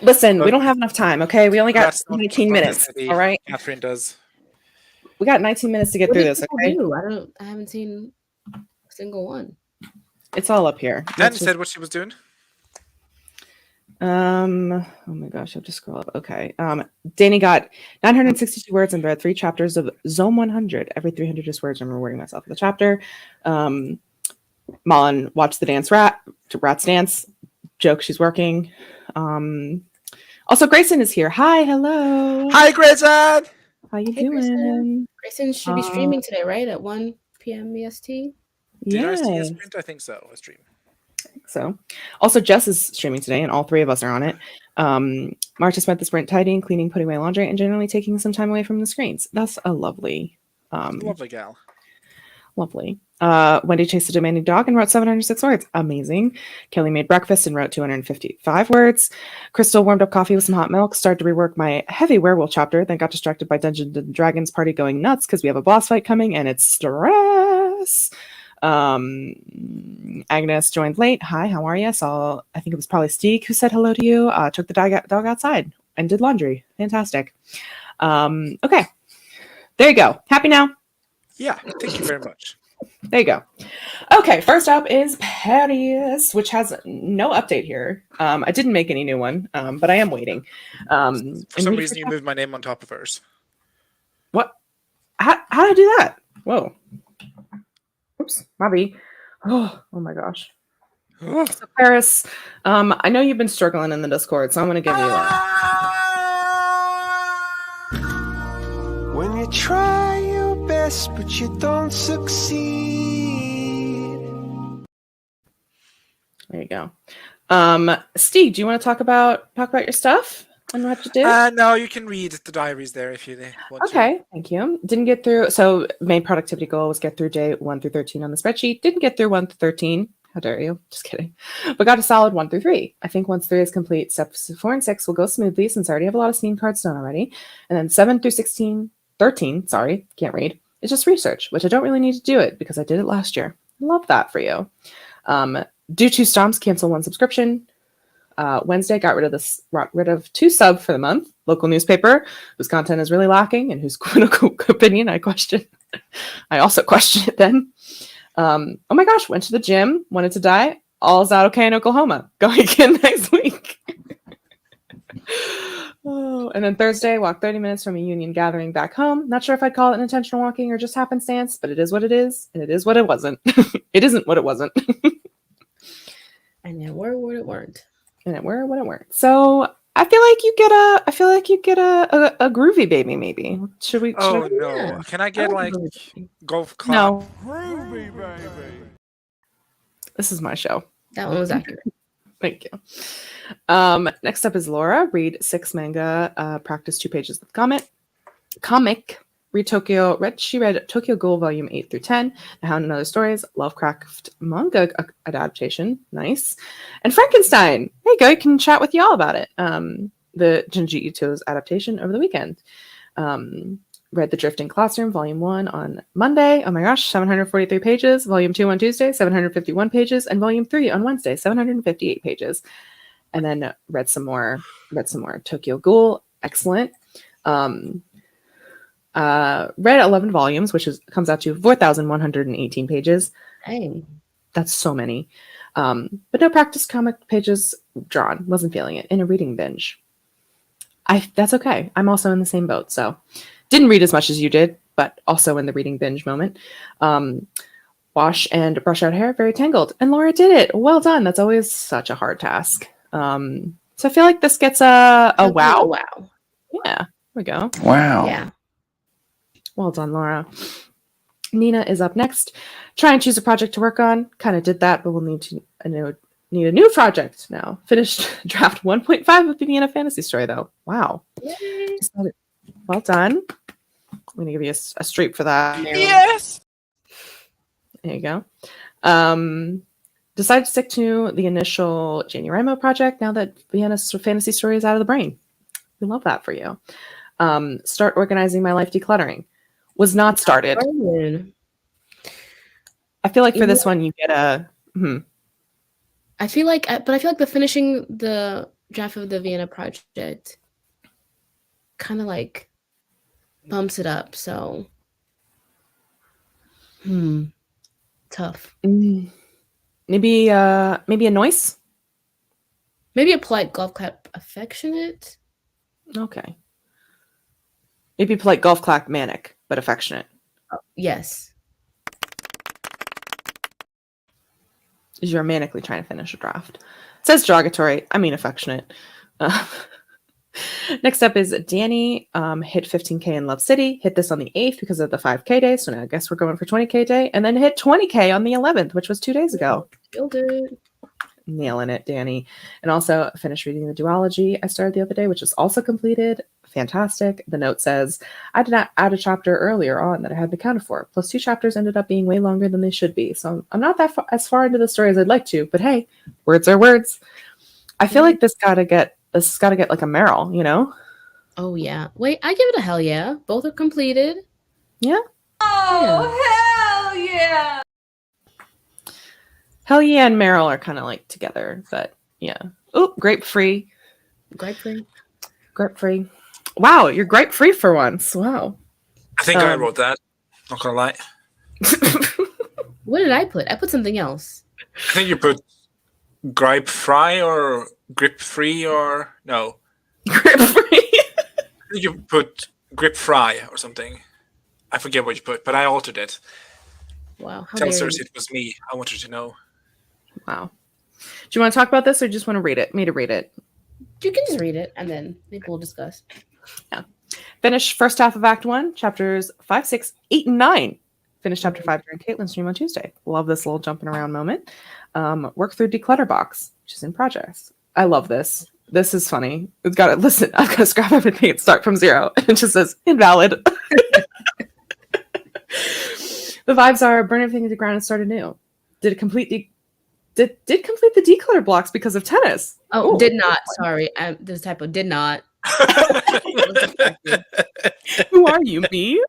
Listen, we don't have enough time, okay? We only got That's 19 minutes, all right? Catherine does. We got 19 minutes to get through this, okay? I haven't seen a single one. It's all up here. Danny said what she was doing. Oh my gosh, I have to scroll up. Okay. Danny got 962 words and read 3 chapters of Zone 100. Every 300 is words. I'm rewarding myself for the chapter. Malin watched the Rat's dance. Joke, she's working. Also, Grayson is here. Hi, hello. Hi, Grayson. How you doing? Grayson should be streaming today, right? At 1 p.m. EST? Did I see a sprint? I think so. A stream. So, also Jess is streaming today, and all 3 of us are on it. Marta spent the sprint tidying, cleaning, putting away laundry, and generally taking some time away from the screens. That's a lovely, lovely gal. Lovely. Wendy chased a demanding dog and wrote 706 words. Amazing. Kelly made breakfast and wrote 255 words. Crystal warmed up coffee with some hot milk, started to rework my heavy werewolf chapter, then got distracted by Dungeons and Dragons party going nuts because we have a boss fight coming and it's stress. Agnes joined late. Hi, how are you? I think it was probably Steeg who said hello to you. Took the dog outside and did laundry. Fantastic. Okay. There you go. Happy now? Yeah, thank you very much. There you go. Okay, first up is Paris, which has no update here. I didn't make any new one, but I am waiting. For some reason, you moved my name on top of hers. What? How did I do that? Whoa. Oops, Bobby. Oh my gosh. So Paris, I know you've been struggling in the Discord, so I'm going to give you When you try your best, but you don't succeed. There you go. Steve, do you want to talk about your stuff and what you did? No, you can read the diaries there if you want to. Okay, thank you. Didn't get through. So main productivity goal was get through day 1 through 13 on the spreadsheet. Didn't get through 1 through 13. How dare you? Just kidding. But got a solid 1 through 3. I think once 3 is complete, steps 4 and 6 will go smoothly since I already have a lot of Steam cards done already. And then 7 through 13, sorry, can't read. It's just research, which I don't really need to do it because I did it last year. Love that for you. Do 2 stomps, cancel 1 subscription. Wednesday, got rid of 2 sub for the month. Local newspaper whose content is really lacking and whose critical opinion I question. I also question it then. Oh my gosh, went to the gym, wanted to die. All's out okay in Oklahoma. Going again next week. And then Thursday, walked 30 minutes from a union gathering back home. Not sure if I'd call it an intentional walking or just happenstance, but it is what it is, and it is what it wasn't. It isn't what it wasn't. And it were what it weren't. And it were what it weren't. So I feel like you get a groovy baby, maybe. Should we? Oh no! Yeah. Can I get golf clap? No. Groovy, baby. This is my show. That one was accurate. Thank you. Next up is Laura. Read 6 manga. Practice 2 pages of comic. She read Tokyo Ghoul Volume 8 through 10, The Hound and Other Stories, Lovecraft manga adaptation, nice, and Frankenstein. There you go, you can chat with y'all about it. The Junji Ito's adaptation over the weekend. Read The Drifting Classroom, Volume 1 on Monday. Oh my gosh, 743 pages. Volume 2 on Tuesday, 751 pages, and Volume 3 on Wednesday, 758 pages. And then read some more Tokyo Ghoul, excellent. Read 11 volumes, which comes out to 4,118 pages. Dang. That's so many. But no practice comic pages drawn. Wasn't feeling it. In a reading binge. That's okay. I'm also in the same boat. So didn't read as much as you did, but also in the reading binge moment. Wash and brush out hair, very tangled. And Laura did it. Well done. That's always such a hard task. So I feel like this gets a wow. Wow. Yeah, there we go. Wow. Yeah. Well done, Laura. Nina is up next. Try and choose a project to work on. Kind of did that, but we'll need a new project now. Finished draft 1.5 of the Vienna Fantasy Story, though. Wow. Yay. Well done. I'm going to give you a streak for that. Yes. There you go. Decided to stick to the initial January project now that Vienna Fantasy Story is out of the brain. We love that for you. Start organizing my life decluttering. Was not started. I feel like for this one you get a. I feel like the finishing the draft of the Vienna project kind of like bumps it up. So, tough. Maybe a noise. Maybe a polite golf clap affectionate. Okay. Maybe polite golf clap manic, but affectionate. Yes. You're manically trying to finish a draft. It says derogatory. I mean affectionate. Next up is Danny. Hit 15K in Love City. Hit this on the 8th because of the 5K day. So now I guess we're going for 20K day. And then hit 20K on the 11th, which was 2 days ago. Feel good. Nailing it, Danny. And also finished reading the duology I started the other day, which is also completed. Fantastic. The note says, I did not add a chapter earlier on that I hadn't accounted for. Plus 2 chapters ended up being way longer than they should be. So I'm not as far into the story as I'd like to, but hey, words are words. I feel like this gotta get like a Meryl, you know? Oh yeah. Wait, I give it a hell yeah. Both are completed. Yeah. Oh, hell yeah! Hell yeah and Meryl are kind of like together, but yeah. Oh, grape free. Grape free. Grape free. Wow, you're grape free for once. Wow. I think I wrote that. Not gonna lie. What did I put? I put something else. I think you put gripe fry or grip free or no. Grape free. I think you put grip fry or something. I forget what you put, but I altered it. Wow. How Tell dare Cersei you. it was me. I wanted to know. Wow. Do you want to talk about this or just want to read it? Me to read it? You can just read it and then maybe we'll discuss. Yeah. Finish first half of Act 1, chapters 5, 6, 8, and 9. Finish chapter 5 during Caitlin's stream on Tuesday. Love this little jumping around moment. Work through Declutter Box, which is in progress. I love this. This is funny. It's got to listen. I've got to scrap everything and start from 0. And it just says invalid. The vibes are burn everything to the ground and start anew. Did complete the declutter blocks because of tennis. Oh, Ooh. did not. Sorry. This typo did not. Who are you, me?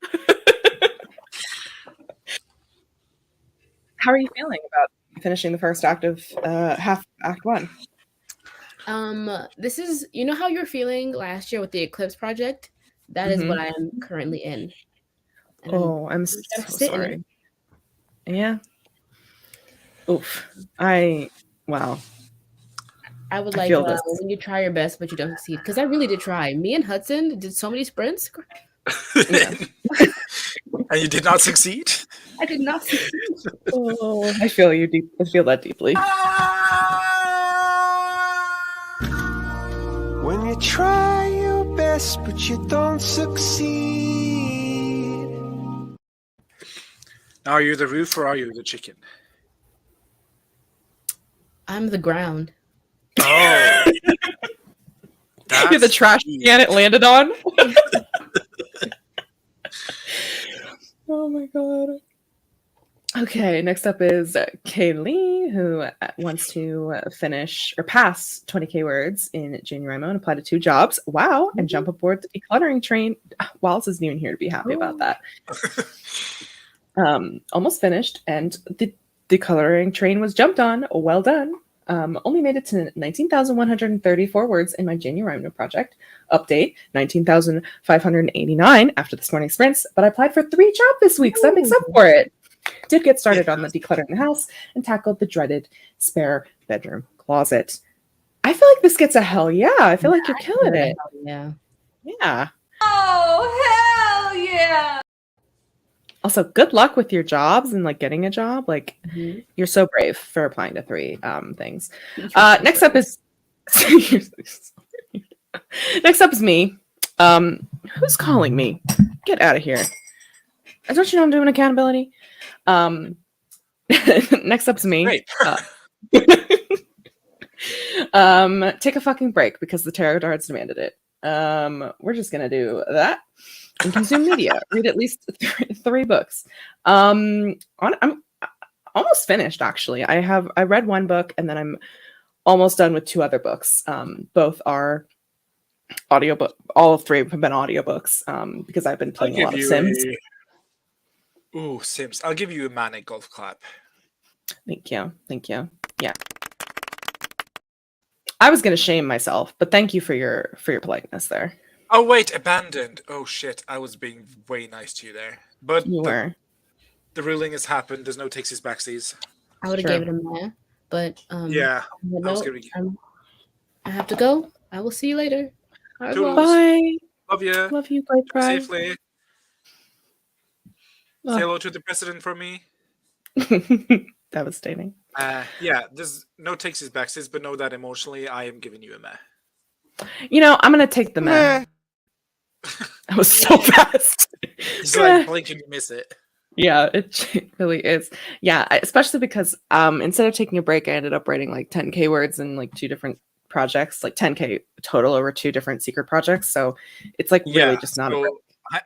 How are you feeling about finishing the first act of half Act 1? This is, you know how you're feeling last year with the Eclipse project? That is what I am currently in. And I'm so sitting in sorry. Yeah. Oof. Wow. I would I like feel this. when you try your best, but you don't succeed. Because I really did try. Me and Hudson did so many sprints. Yeah. And you did not succeed? I did not succeed. Oh, I feel you deep. I feel that deeply. When you try your best but you don't succeed. Now, are you the roof or are you the chicken? I'm the ground. Oh, You're the trash can it landed on. Oh my god. Okay, next up is Kaylee, who wants to finish or pass 20K words in January and apply to 2 jobs. Wow, and jump aboard the decluttering train. Wallace isn't even here to be happy about that. Almost finished, and the decluttering train was jumped on. Well done. Only made it to 19,134 words in my January project. Update, 19,589 after this morning's sprints, but I applied for 3 jobs this week, so that makes up for it. Did get started on the decluttering the house and tackled the dreaded spare bedroom closet. I feel like this gets a hell yeah. I feel like you're killing it. Yeah. Yeah. Oh, hell yeah! Also, good luck with your jobs and like getting a job. Like, you're so brave for applying to 3 things. Next up is me. Who's calling me? Get out of here. Don't you know I'm doing accountability? Next up's me. Take a fucking break because the tarot cards demanded it. We're just gonna do that and consume media. Read at least 3 books. I'm almost finished actually. I read 1 book and then I'm almost done with 2 other books. Both are audiobook. All 3 have been audiobooks because I've been playing a lot of Sims. Ooh, Sims. I'll give you a manic golf clap. Thank you. Yeah. I was gonna shame myself, but thank you for your politeness there. Oh wait, abandoned. Oh shit, I was being way nice to you there. But You were. the ruling has happened. There's no takesies backsies. I would have gave it a Maya, but Yeah. I have to go. I will see you later. Toodles. Bye. Love you. Love you. Bye. Bye. Safely. Say hello to the president for me. Devastating. Yeah, there's no takesies backsies, but know that emotionally I am giving you a meh. You know, I'm gonna take the meh. That was so fast. It's like blink and you miss it. Yeah, it really is. Yeah, especially because instead of taking a break, I ended up writing like 10K words in like 2 different projects, like 10K total over 2 different secret projects. So it's like really just not a break.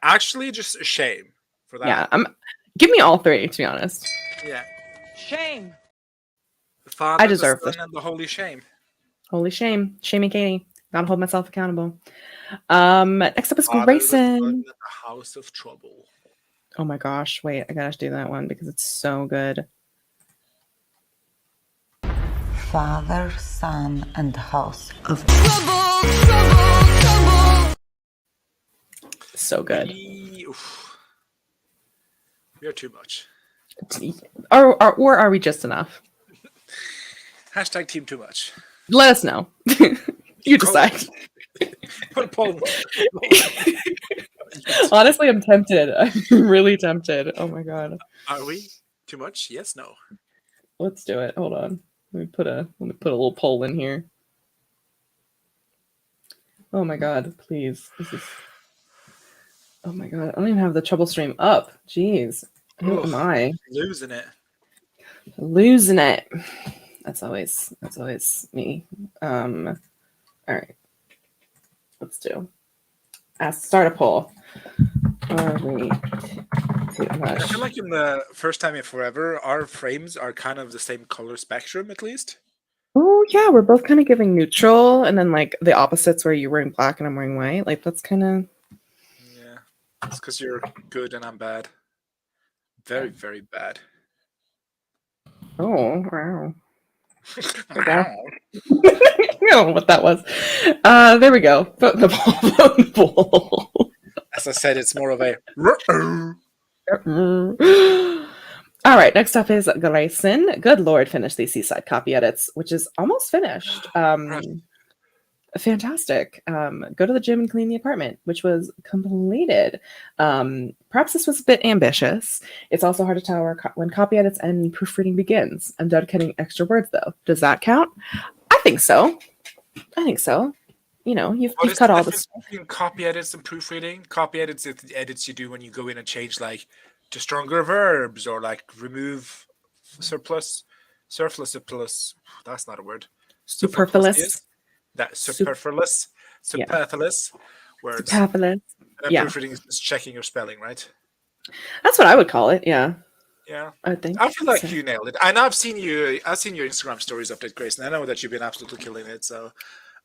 Actually just a shame for that. Yeah, give me all 3 to be honest. Yeah. Shame. The Father, I deserve the Son, this. and the Holy Shame. Holy shame. Shamey Katie. Gotta hold myself accountable. Next up is Father, the Son, Grayson. and the House of Trouble. Oh my gosh, wait, I gotta do that one because it's so good. Father, Son, and House of So good. We are too much. Or are we just enough? Hashtag team too much. Let us know. You decide. Put a poll. Honestly, I'm tempted. I'm really tempted. Oh my god. Are we too much? Yes, no. Let's do it. Hold on. Let me put a little poll in here. Oh my god, please. Oh my god, I don't even have the trouble stream up. Jeez. Who am I? Losing it. Losing it. That's always me. All right. Let's do. Start a poll. Are we too much? I feel like in the first time in forever, our frames are kind of the same color spectrum, at least. Oh yeah, we're both kind of giving neutral, and then like the opposites where you're wearing black and I'm wearing white. Like that's kind of. Yeah, it's because you're good and I'm bad. Very, very bad. Oh wow. I don't know what that was. There we go. Vote in the poll. Vote in the poll. As I said, it's more of a. All right, next up is Grayson. Good Lord, finish these seaside copy edits, which is almost finished. Fantastic. Go to the gym and clean the apartment, which was completed. Perhaps this was a bit ambitious. It's also hard to tell when copy edits and proofreading begins. I'm dedicating extra words, though. Does that count? I think so. You know, you've cut all this. Between copy edits and proofreading. Copy edits is the edits you do when you go in and change like to stronger verbs or like remove surplus. That's not a word. Superfluous. That superfluous words. Superfluous. Yeah. Proofreading is just checking your spelling, right? That's what I would call it. Yeah. Yeah. I think. I feel like so. you nailed it. I know I've seen your Instagram stories update, Grace, and I know that you've been absolutely killing it. So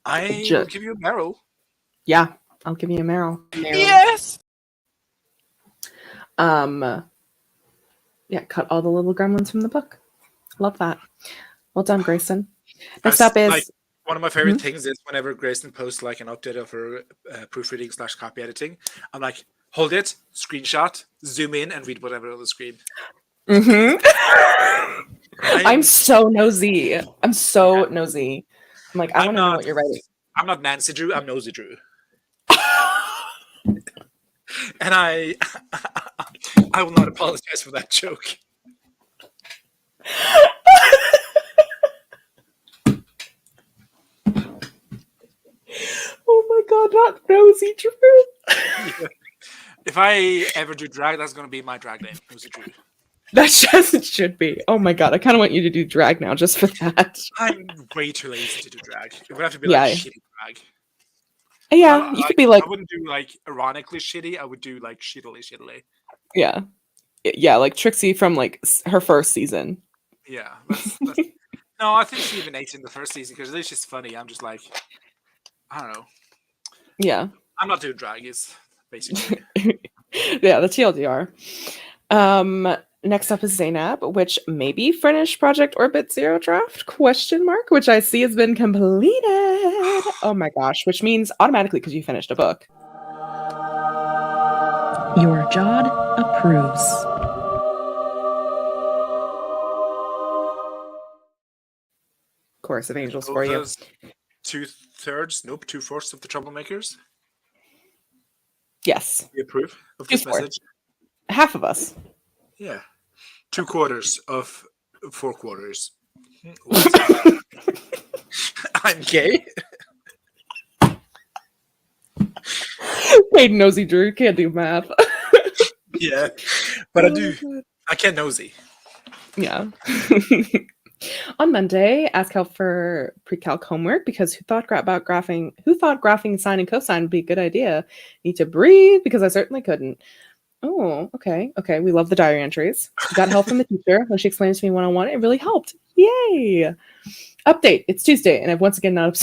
I will give you a Meryl. Yeah, I'll give you a Meryl. Yes. Yeah, cut all the little gremlins from the book. Love that. Well done, Grayson. Next up is like, one of my favorite things is whenever Grayson posts like an update of her proofreading / copy editing, I'm like, hold it, screenshot, zoom in, and read whatever on the screen. I'm so nosy. I'm so nosy. I'm like, I want to know what you're writing. I'm not Nancy Drew. I'm Nosy Drew. And I will not apologize for that joke. Oh my god, not Nosy Drew. Yeah. If I ever do drag, that's going to be my drag name, Nosy Drew. That's just it should be. Oh my god, I kind of want you to do drag now just for that. I'm way too lazy to do drag. It would have to be like shitty drag. Yeah, you could be like. I wouldn't do like ironically shitty. I would do like shittily. Yeah, yeah, like Trixie from like her first season. Yeah, no, I think she even ate in the first season because it's just funny. I'm just like, I don't know. Yeah, I'm not doing drag. Is basically. Yeah, the TLDR. Next up is Zainab, which may be finished Project Orbit Zero draft, ? Which I see has been completed. Oh my gosh, which means automatically because you finished a book. Your Jod approves. Chorus of Angels for you. 2/4 of the troublemakers. Yes. We approve of this message. Half of us. Yeah. 2/4 of 4 quarters. I'm gay. Wait, Nosy Drew can't do math. Yeah, but I do. I can't nosy. Yeah. On Monday, ask help for pre-calc homework because who thought graphing sine and cosine would be a good idea? Need to breathe because I certainly couldn't. Oh, okay. Okay. We love the diary entries. We got help from the teacher when she explained to me one-on-one. It really helped. Yay. Update. It's Tuesday, and I've once again not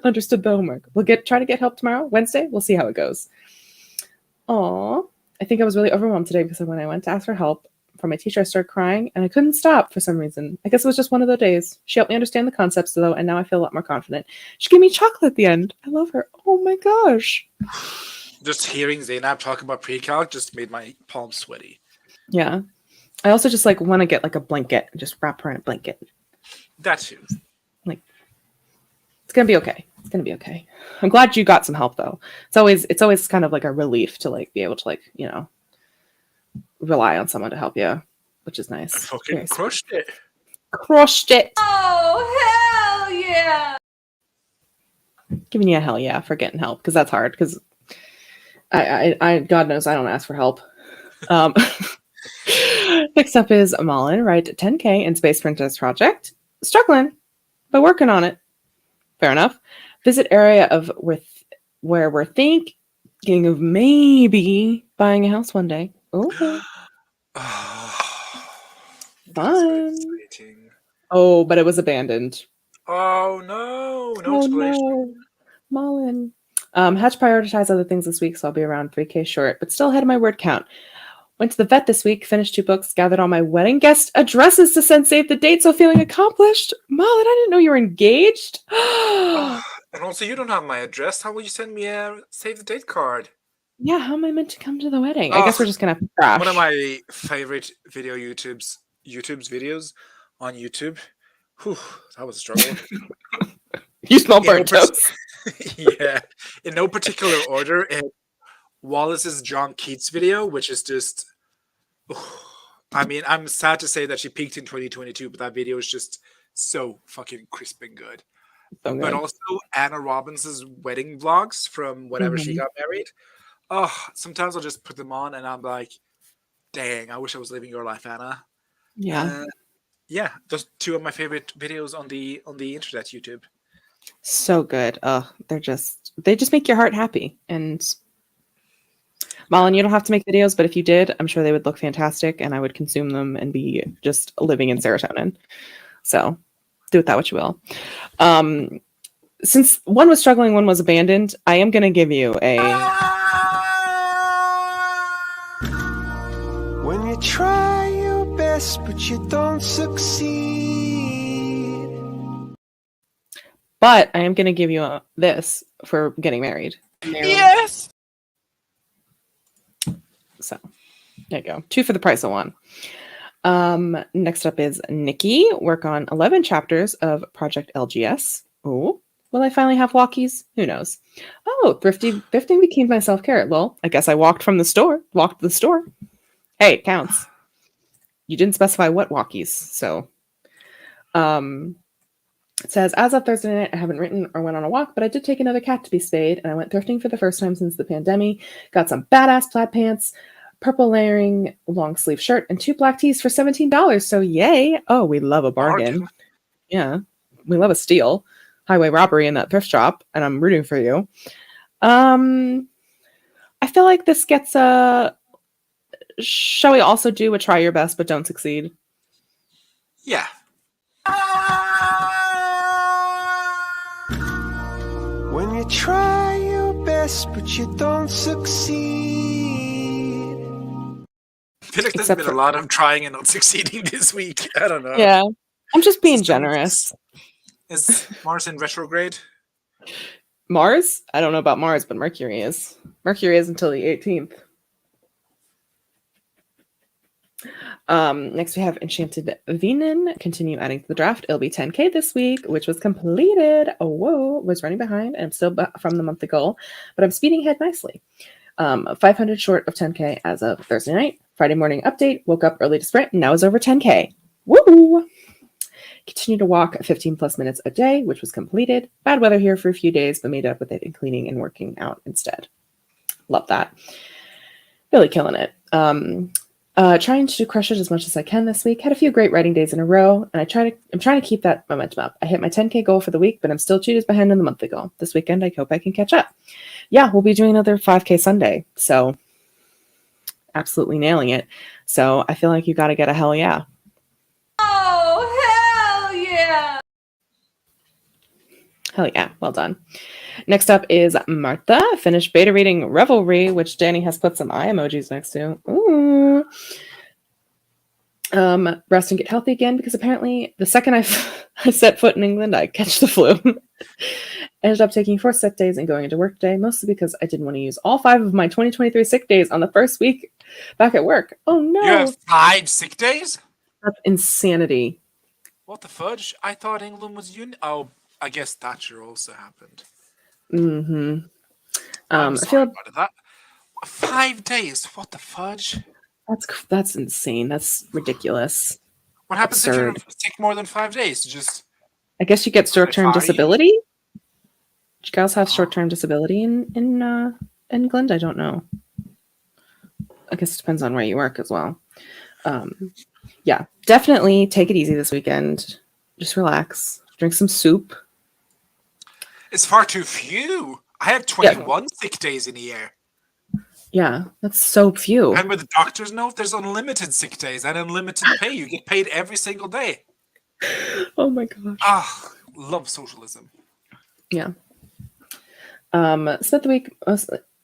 understood the homework. We'll try to get help tomorrow. Wednesday, we'll see how it goes. Aw. I think I was really overwhelmed today because when I went to ask for help from my teacher, I started crying, and I couldn't stop for some reason. I guess it was just one of those days. She helped me understand the concepts, though, and now I feel a lot more confident. She gave me chocolate at the end. I love her. Oh my gosh. Just hearing Zainab talk about pre-calc just made my palms sweaty. Yeah. I also just like want to get like a blanket and just wrap her in a blanket. That too. Like, it's gonna be okay. It's gonna be okay. I'm glad you got some help though. It's always kind of like a relief to like be able to like, you know, rely on someone to help you, which is nice. I fucking crushed it. Crushed it. Oh, hell yeah! Giving you a hell yeah for getting help because that's hard because I God knows I don't ask for help. Next up is Malin, right? 10K in Space Princess Project. Struggling, but working on it. Fair enough. Visit area of where we're thinking of maybe buying a house one day. Okay. Fun. Oh, but it was abandoned. Oh no! No explanation. No. Malin. Had to prioritize other things this week, so I'll be around 3K short, but still ahead of my word count. Went to the vet this week, finished 2 books, gathered all my wedding guest addresses to send save the date, so feeling accomplished. Malin, I didn't know you were engaged. And also, you don't have my address. How will you send me a save the date card? Yeah, how am I meant to come to the wedding? I guess we're just gonna crash. One of my favorite YouTube's videos on YouTube. Whew, that was a struggle. You smell burnt toast. Yeah, in no particular order. Wallace's John Keats video, which is just, I mean, I'm sad to say that she peaked in 2022, but that video is just so fucking crisp and good. So good. But also Anna Robbins's wedding vlogs from whenever she got married. Oh, sometimes I'll just put them on and I'm like, dang, I wish I was living your life, Anna. Yeah. Yeah, those 2 of my favorite videos on the internet YouTube. So good. They just make your heart happy. And Malin, you don't have to make videos, but if you did, I'm sure they would look fantastic and I would consume them and be just living in serotonin. So do with that what you will. Since one was struggling, one was abandoned, I am going to give you a... When you try your best, but you don't succeed. But I am going to give you this for getting married. Yes! So there you go. 2 for the price of 1. Next up is Nikki. Work on 11 chapters of Project LGS. Oh, will I finally have walkies? Who knows? Oh, thrifting became my self-care. Well, I guess I walked to the store. Hey, it counts. You didn't specify what walkies. So, it says, as of Thursday night, I haven't written or went on a walk, but I did take another cat to be spayed, and I went thrifting for the first time since the pandemic. Got some badass plaid pants, purple layering long sleeve shirt, and 2 black tees for $17. So yay. Oh, we love a bargain. Yeah, we love a steal. Highway robbery in that thrift shop, and I'm rooting for you. I feel like this gets a... Shall we also do a try your best but don't succeed? Yeah. When you try your best, but you don't succeed. I feel like there's been a lot of trying and not succeeding this week. I don't know. Yeah. I'm just being generous. Is Mars in retrograde? Mars? I don't know about Mars, but Mercury is. Mercury is until the 18th. Next we have Enchanted Venin. Continue adding to the draft. It'll be 10k this week, which was completed. Oh, whoa, was running behind, and I'm still from the monthly goal, but I'm speeding ahead nicely. 500 short of 10k as of Thursday night. Friday morning update. Woke up early to sprint, and now is over 10k. Woo! Continue to walk 15 plus minutes a day, which was completed. Bad weather here for a few days, but made up with it in cleaning and working out instead. Love that. Really killing it. Trying to crush it as much as I can this week. Had a few great writing days in a row, and I'm trying to keep that momentum up. I hit my 10k goal for the week, but I'm still 2 days behind on the monthly goal. This weekend, I hope I can catch up. Yeah, we'll be doing another 5k Sunday, so absolutely nailing it. So I feel like you got to get a hell yeah. Oh, hell yeah! Hell yeah, well done. Next up is Martha. Finished beta reading Revelry, which Danny has put some eye emojis next to. Ooh. Rest and get healthy again, because apparently the second I set foot in England, I catch the flu. Ended up taking 4 sick days and going into work today, mostly because I didn't want to use all 5 of my 2023 sick days on the first week back at work. Oh no. You have 5 sick days? That's insanity. What the fudge? I thought England was Oh, I guess Thatcher also happened. Mm-hmm. I'm I sorry feel about that. 5 days? What the fudge? that's insane. That's ridiculous. What happens Absurd. if you're sick more than 5 days? Just I guess you get short-term Fine. disability. Do you guys have short-term disability in England? I don't know. I guess it depends on where you work as well. Yeah, definitely take it easy this weekend. Just relax. Drink some soup. It's far too few. I have 21 sick days in a year. Yeah, that's so few. And with the doctor's note, there's unlimited sick days and unlimited pay. You get paid every single day. Oh my gosh. Ah, love socialism. Yeah.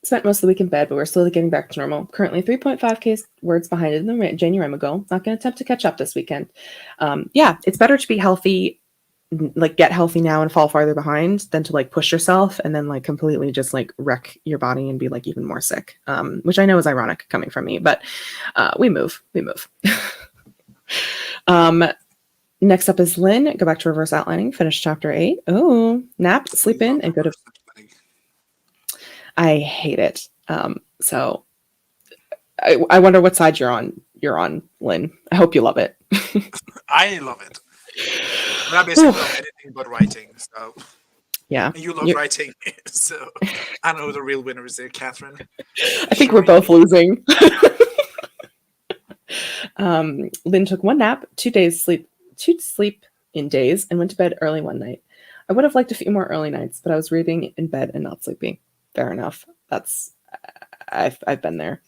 Spent most of the week in bed, but we're slowly getting back to normal. Currently 3.5k words behind in the January goal. Not going to attempt to catch up this weekend. Yeah, it's better to be healthy, like get healthy now and fall farther behind than to like push yourself and then like completely just like wreck your body and be like even more sick. Which I know is ironic coming from me, but we move. Next up is Lynn. Go back to reverse outlining. Finish chapter 8. Oh, nap, sleep in, and go to. I hate it. So I wonder what side you're on. You're on, Lynn. I hope you love it. I love it. I basically love editing but writing. So yeah, and you love writing. So I don't know who the real winner is there, Catherine. I think we're both losing. Lynn took 1 nap, 2 sleep in days, and went to bed early one night. I would have liked a few more early nights, but I was reading in bed and not sleeping. Fair enough. I've been there.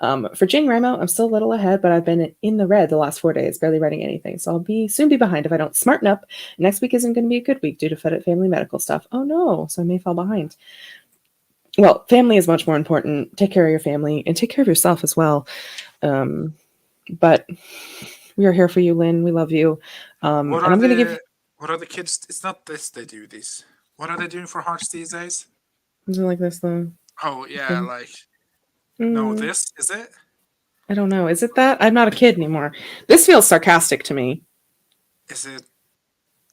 For Jane Ramo, I'm still a little ahead, but I've been in the red the last 4 days, barely writing anything. So I'll soon be behind if I don't smarten up. Next week isn't going to be a good week due to family medical stuff. Oh no, so I may fall behind. Well, family is much more important. Take care of your family and take care of yourself as well. But we are here for you, Lynn. We love you. And I'm going to give. What are the kids? It's not this. They do this. What are they doing for hearts these days? Is it like this though? Oh yeah, like no, this is it. I don't know. Is it that? I'm not a kid anymore. This feels sarcastic to me. Is it?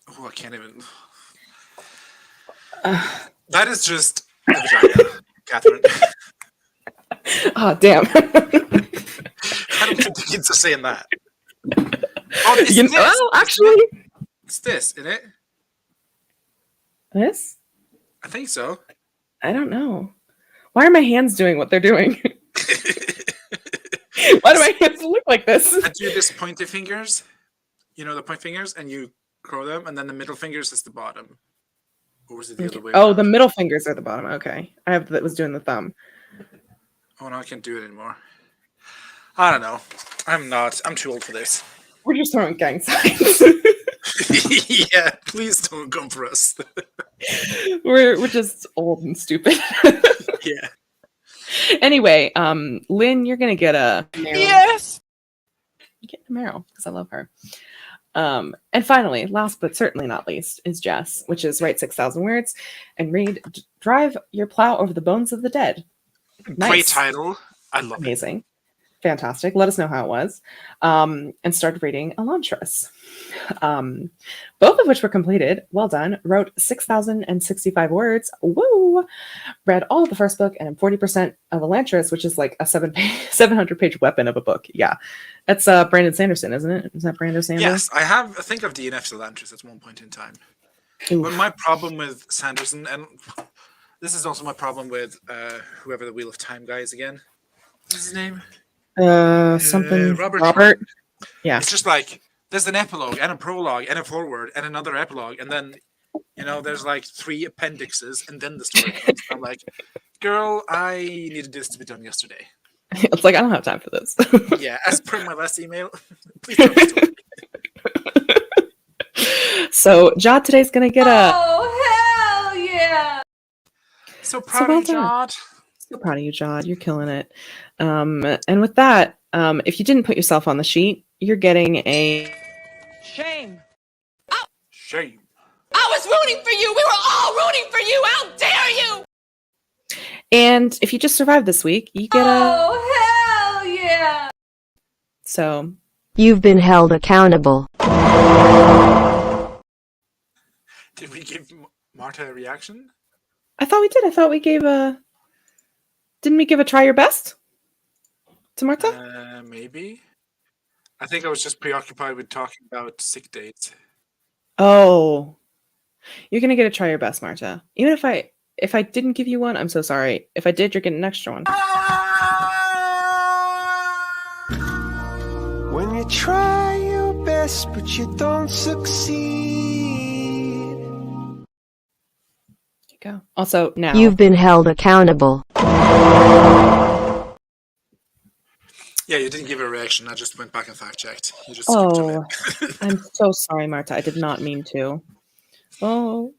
Oh, I can't even. That is just a vagina, Catherine. Oh damn! I don't think the kids are saying that. Oh, it's this. Well, actually, it's this, isn't it? This? I think so. I don't know. Why are my hands doing what they're doing? Why do my hands look like this? I do this pointy fingers. You know the point fingers, and you curl them, and then the middle fingers is the bottom. Or was it the other way? Oh, the middle fingers are the bottom. Okay, that was doing the thumb. Oh no, I can't do it anymore. I don't know. I'm too old for this. We're just throwing gang signs. Yeah, please don't come for us. we're just old and stupid. Yeah. Anyway, Lynn, you're gonna get a Yes. You get a marrow because I love her. And finally, last but certainly not least, is Jess, which is write 6,000 words and read "Drive Your Plow Over the Bones of the Dead." Nice. Great title. I love it. Amazing. Fantastic. Let us know how it was. And started reading Elantris. Both of which were completed. Well done. Wrote 6,065 words. Woo! Read all of the first book and 40% of Elantris, which is like a 700-page weapon of a book. Yeah. That's Brandon Sanderson, isn't it? Is that Brandon Sanderson? Yes, I think I've DNF'd Elantris at one point in time. Oof. But my problem with Sanderson, and this is also my problem with whoever the Wheel of Time guy is again. What's his name? Something Robert. Yeah. It's just like there's an epilogue and a prologue and a foreword and another epilogue, and then there's like 3 appendixes, and then the story comes. I'm like, girl, I needed this to be done yesterday. It's like I don't have time for this. Yeah, as per my last email. Please don't be story. So Jod today's gonna get Oh, hell yeah! So proud well of you, done. Jod. So proud of you, Jod. You're killing it. And with that, if you didn't put yourself on the sheet, you're getting a Shame. Shame. I was rooting for you. We were all rooting for you. How dare you? And if you just survived this week, you get a Oh, hell yeah! So You've been held accountable. Did we give Marta a reaction? I thought we did. I thought we gave a Didn't we give a try your best to Marta? Maybe. I think I was just preoccupied with talking about sick dates. Oh. You're gonna get a try your best, Marta. Even if I didn't give you one, I'm so sorry. If I did, you're getting an extra one. When you try your best but you don't succeed. Go. Also, now You've been held accountable. Yeah, you didn't give a reaction. I just went back and fact checked. You just skipped to it. I'm so sorry, Marta. I did not mean to. Oh.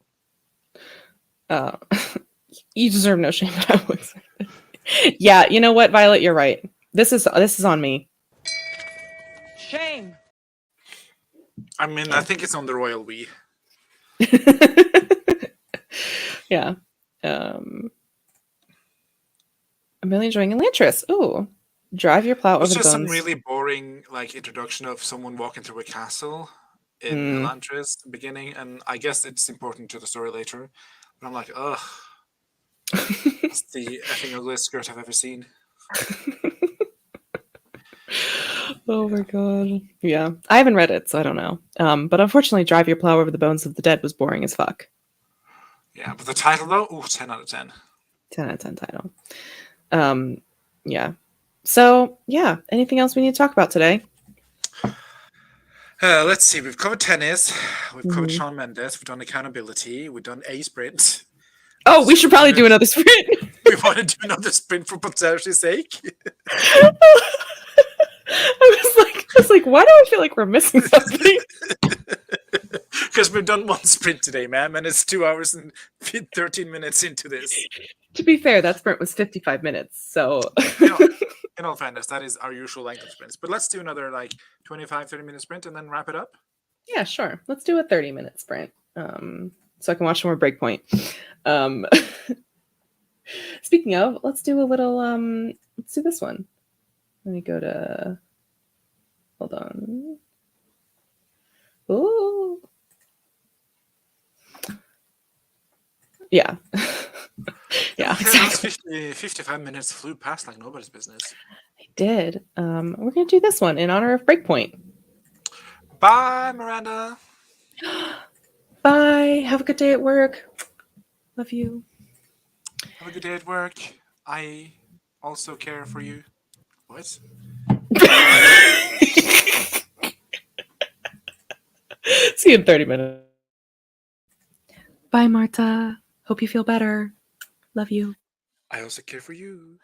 You deserve no shame, but I was. Yeah, you know what, Violet? You're right. This is on me. Shame. I mean, I think it's on the royal we. Yeah. I'm really enjoying Elantris. Ooh. Drive your plow over It's the just bones. some really boring introduction of someone walking through a castle in Elantris beginning, and I guess it's important to the story later. But I'm like, ugh. It's the effing ugliest skirt I've ever seen. Oh my god. Yeah. I haven't read it, so I don't know. But unfortunately, Drive Your Plow Over the Bones of the Dead was boring as fuck. Yeah, but the title though, 10 out of 10. 10 out of 10 title. Yeah. So, yeah. Anything else we need to talk about today? Let's see. We've covered tennis. We've covered Mhm. Shawn Mendes. We've done accountability. We've done a sprint. Oh, we should probably do another sprint. We want to do another sprint for potentiality's sake. I was like, why do I feel like we're missing something? Because we've done one sprint today, ma'am, and it's 2 hours and 13 minutes into this. To be fair, that sprint was 55 minutes. So In all fairness, that is our usual length of sprints. But let's do another like 25, 30-minute sprint and then wrap it up. yeah, sure. Let's do a 30-minute sprint. So I can watch more Breakpoint. Speaking of, let's do a little let's do this one. Let me go to hold on. Ooh. Yeah. Yeah, exactly. 55 minutes flew past like nobody's business. I did. We're gonna do this one in honor of Breakpoint. Bye, Miranda. Bye. Have a good day at work. Love you. Have a good day at work. I also care for you. What? See you in 30 minutes. Bye, Marta. Hope you feel better. Love you. I also care for you.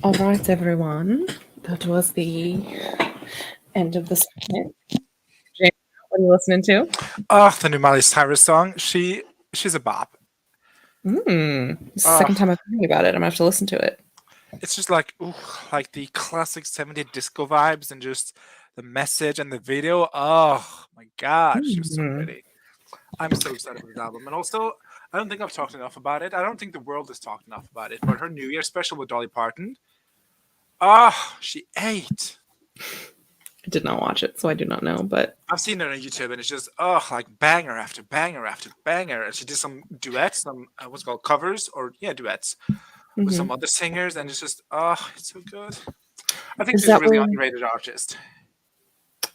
All right, everyone. That was the end of the segment. James, what are you listening to? Oh, the new Miley Cyrus song. She's a bop. It's the second time I've heard about it. I'm gonna have to listen to it. It's just like like the classic 70s disco vibes and just the message and the video. Oh my god, she was so pretty. I'm so excited for this album. And also, I don't think I've talked enough about it. I don't think the world has talked enough about it. But her New Year special with Dolly Parton. She ate. I did not watch it, so I do not know. But I've seen it on YouTube, and it's just like banger after banger after banger. And she did some duets, some what's it called covers, or duets with some other singers, and it's just it's so good. I think she's a really underrated artist.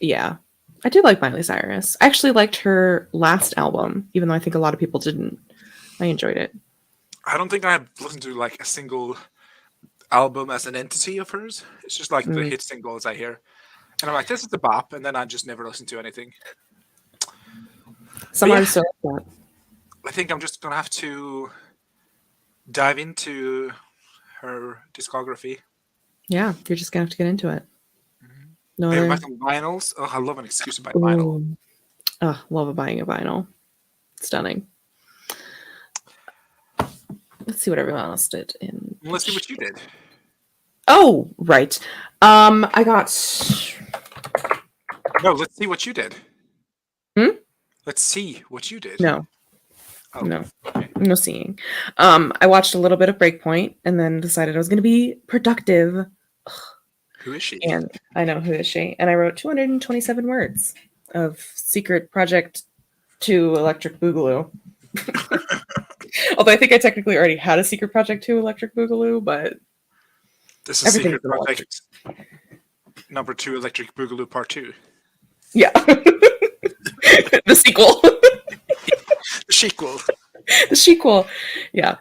Yeah, I do like Miley Cyrus. I actually liked her last album, even though I think a lot of people didn't. I enjoyed it. I don't think I have listened to like a single album as an entity of hers. It's just like the hit singles I hear. And I'm like, this is the bop, and then I just never listen to anything. Some artists are like that. I think I'm just gonna have to dive into her discography. Yeah, you're just gonna have to get into it. No Maybe other... buy some vinyls. Oh, I love an excuse to buy vinyl. Love buying a vinyl. Stunning. Let's see what everyone else did. Let's see what you did. Oh, right. I got. No, let's see what you did. Let's see what you did. No. Oh. No. Okay. No seeing. I watched a little bit of Breakpoint and then decided I was going to be productive. Who is she? And I know who is she. And I wrote 227 words of Secret Project to Electric Boogaloo. Although I think I technically already had a Secret Project to Electric Boogaloo, but this is Secret Project number 2, Electric Boogaloo Part 2. Yeah. The sequel. The sequel. The sequel. Yeah.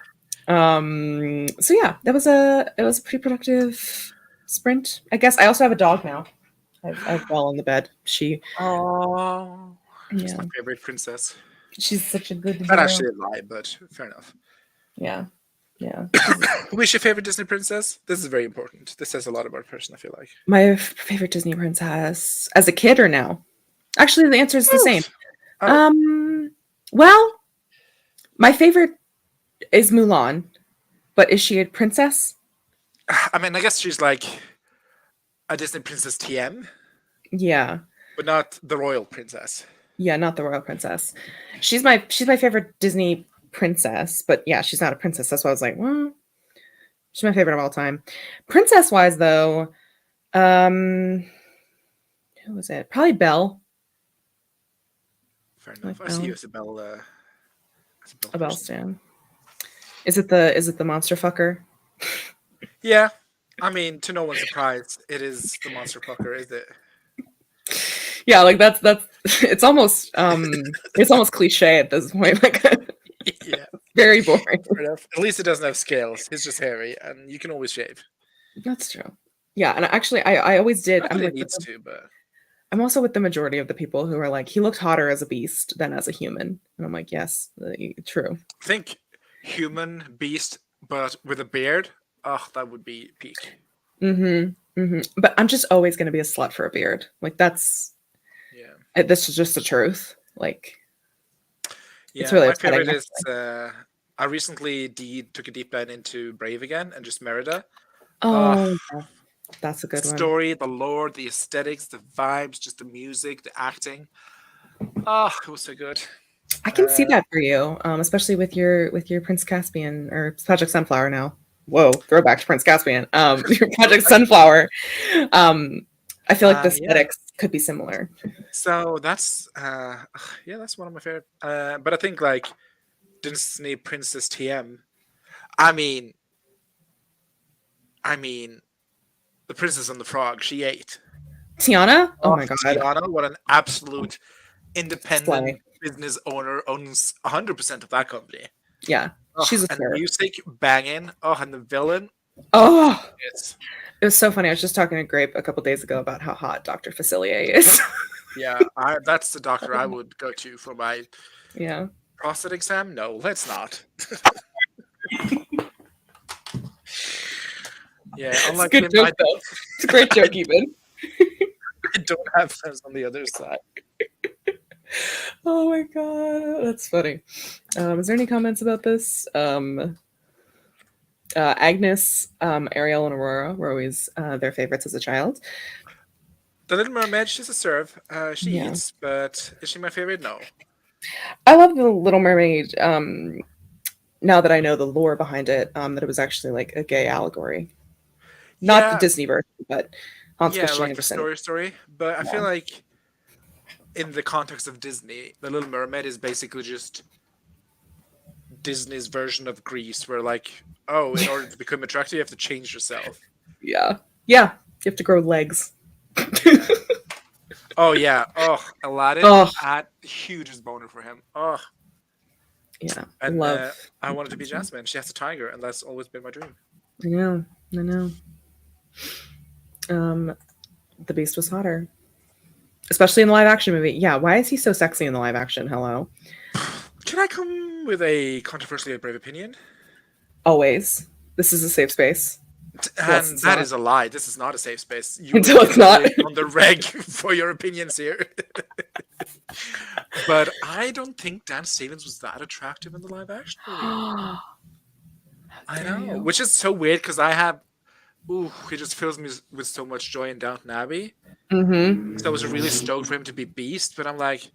So yeah, it was a pretty productive sprint. I guess I also have a dog now. I have Belle in the bed. She's my favorite princess. She's such a good girl. Not actually a lie, but fair enough. Yeah. Who is your favorite Disney princess? This is very important. This says a lot about a person, I feel like. My favorite Disney princess as a kid or now? Actually, the answer is the same. Well, my favorite is Mulan, but is she a princess? I mean, I guess she's like a Disney princess TM. Yeah. But not the royal princess. Yeah, not the royal princess. She's my favorite Disney princess, but yeah, she's not a princess. That's why I was like, well, she's my favorite of all time. Princess wise though, who was it? Probably Belle. Fair enough. I see you as a Belle. A Belle stan. Is it the monster fucker? Yeah. I mean, to no one's surprise, it is the monster fucker, is it? Yeah, like that's it's almost cliche at this point. Like yeah. Very boring. Fair enough. At least it doesn't have scales. It's just hairy, and you can always shave. That's true. Yeah, and actually, I always did. I'm like, needs to, but I'm also with the majority of the people who are like, he looked hotter as a beast than as a human, and I'm like, yes, true. I think human beast, but with a beard. Oh, that would be peak. But I'm just always going to be a slut for a beard. Like that's. Yeah. This is just the truth. Like. Yeah, it's really my favorite is. I recently took a deep dive into Brave again and just Merida. Oh, that's a good one. The story, the lore, the aesthetics, the vibes, just the music, the acting. Oh, it was so good. I can see that for you, especially with your Prince Caspian or Project Sunflower now. Whoa, throwback to Prince Caspian. Your Project Sunflower. I feel like the aesthetics could be similar. So that's that's one of my favorite. But I think like Disney Princess TM. I mean, the Princess and the Frog. She ate. Tiana? Oh my god. Tiana, what an absolute independent business owner, owns 100% of that company. Yeah. She's a and the music banging. Oh, and the villain. Oh, it was so funny. I was just talking to Grape a couple days ago about how hot Dr. Facilier is. Yeah, that's the doctor I would go to for my prostate exam. No, let's not. Yeah, It's a unlike good him, joke, though. It's a great joke, even. I don't have friends on the other side. Oh my god, that's funny. Is there any comments about this? Agnes, Ariel, and Aurora were always their favorites as a child. The Little Mermaid, she's a serve. She Yeah. eats, but is she my favorite? No. I love the Little Mermaid. Now that I know the lore behind it, that it was actually like a gay allegory, not the Yeah. Disney version, but Hans Yeah, Christian like the Andersen. story. But I Yeah. feel like in the context of Disney, The Little Mermaid is basically just Disney's version of Grease, where like, oh, in order to become attractive, you have to change yourself. Yeah, yeah. You have to grow legs. Yeah. Oh yeah. Oh, Aladdin. Oh. I had hugest boner for him. Oh. Yeah, And love. I wanted to be Jasmine. She has a tiger, and that's always been my dream. I know. The Beast was hotter, especially in the live action movie. Yeah, why is he so sexy in the live action? Hello. Can I come with a controversially brave opinion? Always. This is a safe space. Yes, And it's that not. is a lie. This is not a safe space. You Until it's not. on the reg for your opinions here. But I don't think Dan Stevens was that attractive in the live action movie. I know, which is so weird because he just fills me with so much joy in Downton Abbey. Mm-hmm. So I was really stoked for him to be Beast, but I'm like,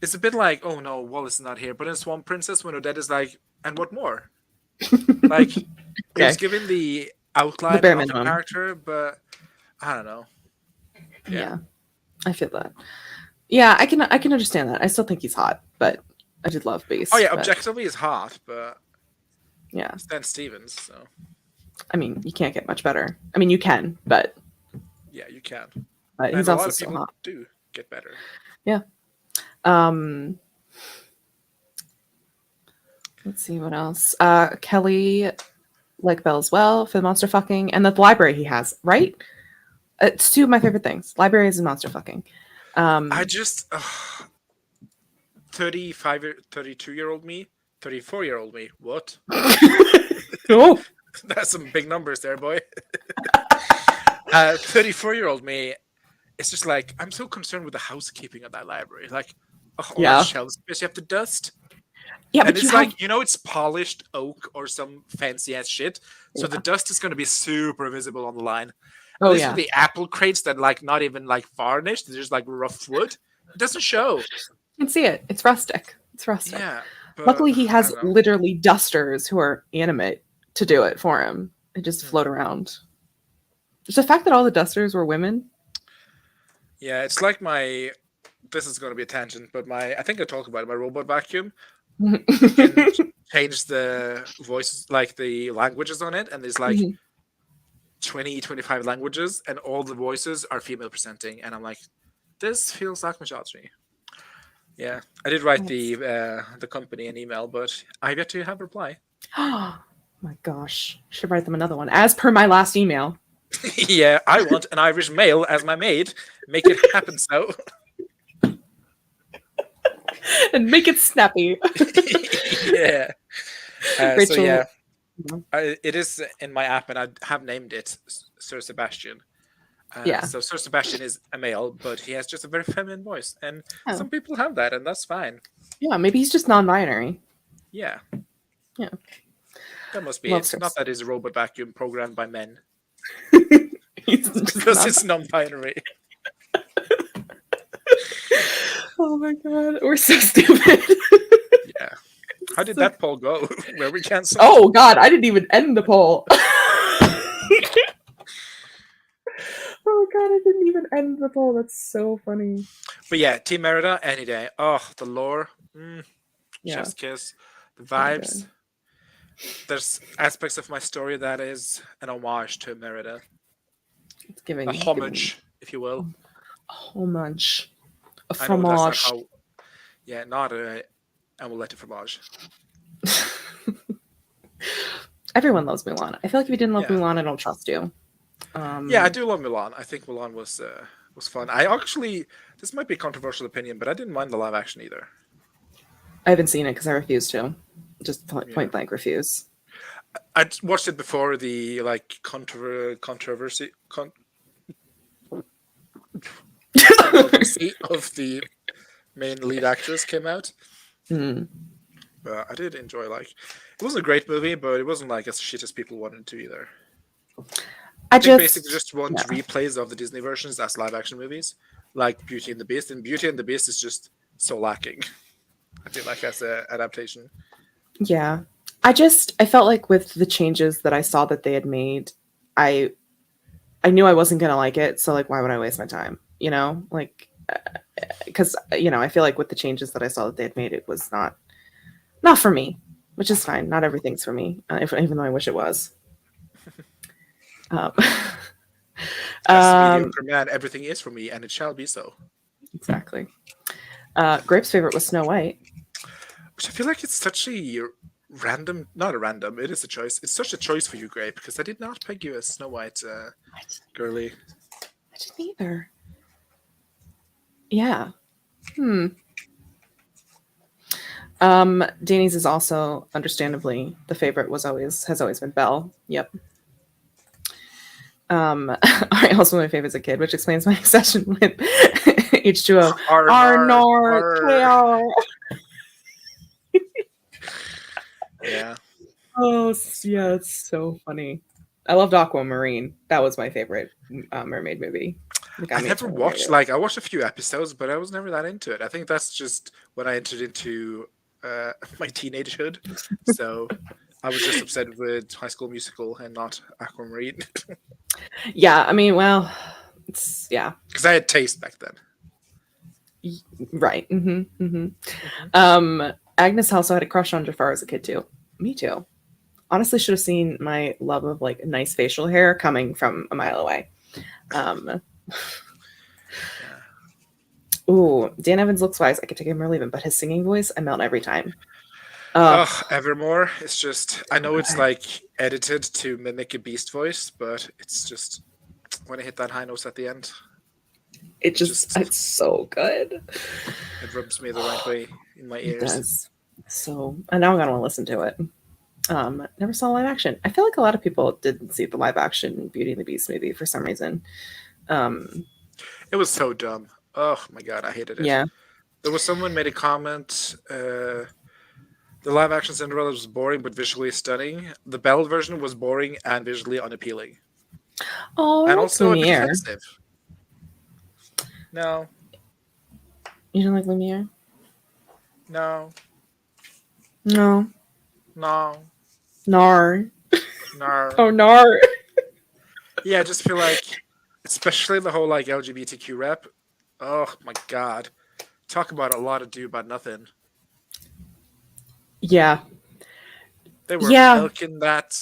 it's a bit like, oh no, Wallace is not here. But in Swan Princess, when Odette is like, and what more? Like, it was given the outline bare of the minimum. character, but I don't know. Yeah, I feel that. Yeah, I can understand that. I still think he's hot, but I did love Beast. Oh yeah, but, objectively he's hot, but yeah, it's Dan Stevens, so I mean, you can't get much better. I mean, you can, but yeah, you can. But And he's a also lot of still people hot. do get better. Yeah. Let's see what else. Kelly, like Belle as well, for the monster fucking, and the library he has, right? It's two of my favorite things: libraries and monster fucking. I just 32-year-old me, 34-year-old me. What? Oh, That's some big numbers there, boy. 34-year-old me. It's just like I'm so concerned with the housekeeping of that library. Like, all Yeah. the shelves, because you have to dust. yeah, And but it's you like, have, it's polished oak or some fancy ass shit. So the dust is going to be super visible on the line. oh These yeah, are the apple crates that like not even like varnished. They're just like rough wood. It doesn't show. you can see it. It's rustic. It's rustic. Yeah. But, Luckily, he I has don't know. literally dusters who are animate to do it for him. They just Hmm. float around. Just the fact that all the dusters were women. Yeah, it's like this is going to be a tangent, but I think I talked about it, my robot vacuum can change the voices, like the languages on it, and there's like Mhm. 20, 25 languages, and all the voices are female presenting, and I'm like, this feels like misogyny. Yeah, I did write the company an email, but I've yet to have a reply. Oh my gosh. Should write them another one. As per my last email. Yeah, I want an Irish male as my maid. Make it happen, so. And make it snappy. Yeah. So Rachel- yeah, it is in my app, and I have named it Sir Sebastian. Yeah. So Sir Sebastian is a male, but he has just a very feminine voice, and Oh. some people have that, and that's fine. Yeah, maybe he's just non-binary. Yeah. Yeah. That must be Love it. Sir Not that it's a robot vacuum programmed by men, He's just because non- it's non-binary. Oh my god, we're so stupid. Yeah. How did that poll go? Were we cancelled? Oh god, I didn't even end the poll. Oh god, I didn't even end the poll. That's so funny. But yeah, Team Merida any day. Oh, the lore. Yeah. Chef's kiss. The So good. vibes. There's aspects of my story that is an homage to Merida. It's giving A homage, if you will. homage. A I know that's not fromage. how. Yeah, not a omelette fromage. Everyone loves Mulan. I feel like if you didn't love Yeah. Mulan, I don't trust you. Yeah, I do love Milan. I think Milan was fun. I actually, this might be a controversial opinion, but I didn't mind the live action either. I haven't seen it because I refuse to. Just point Yeah. blank refuse. I watched it before the like controversy of the main lead actress came out. But I did enjoy, like, it wasn't a great movie, but it wasn't like as shit as people wanted to either. I think basically just want replays of the Disney versions as live action movies, like Beauty and the Beast, and Beauty and the Beast is just so lacking. I feel like as an adaptation. Yeah. I felt like with the changes that I saw that they had made, I knew I wasn't going to like it. So like, why would I waste my time? You know, like, because, you know, I feel like with the changes that I saw that they had made, it was not for me, which is fine. Not everything's for me, even though I wish it was. Mediocre man, everything is for me, and it shall be so. Exactly. Grape's favorite was Snow White. Which I feel like it's such a random, not a random, it is a choice. It's such a choice for you, Grape, because I did not peg you as Snow White girly. I didn't either. Yeah. Danny's is also understandably the favorite has always been Belle. Yep. Also one of my favorites as a kid, which explains my obsession with H2O. Arnor. Yeah. Oh yeah, it's so funny. I loved Aquamarine. That was my favorite mermaid movie. I never watched, like, I watched a few episodes, but I was never that into it. I think that's just when I entered into my teenagehood. So I was just upset with High School Musical and not Aquamarine. Yeah, I mean, well, it's, yeah. Because I had taste back then. Right. Agnes also had a crush on Jafar as a kid, too. Me, too. Honestly, should have seen my love of, like, nice facial hair coming from a mile away. Ooh, Dan Evans looks wise. I could take him or leave him, but his singing voice, I melt every time. Evermore. It's just, I know it's like edited to mimic a beast voice, but it's just when I hit that high note at the end, it's so good. It rubs me the right way in my ears. It does. So, and now I'm gonna want to listen to it. Never saw live action. I feel like a lot of people didn't see the live action Beauty and the Beast movie for some reason. It was so dumb. Oh my god, I hated it. Yeah. There was someone made a comment. The live action Cinderella was boring but visually stunning. The Belle version was boring and visually unappealing. Oh, and also Lumiere. Offensive. No. You don't like Lumiere? No. No. No. Nar. Nar. Oh, nar. Yeah, I just feel like, especially the whole like LGBTQ rep. Oh my god. Talk about a lot of do about nothing. Yeah. They were milking that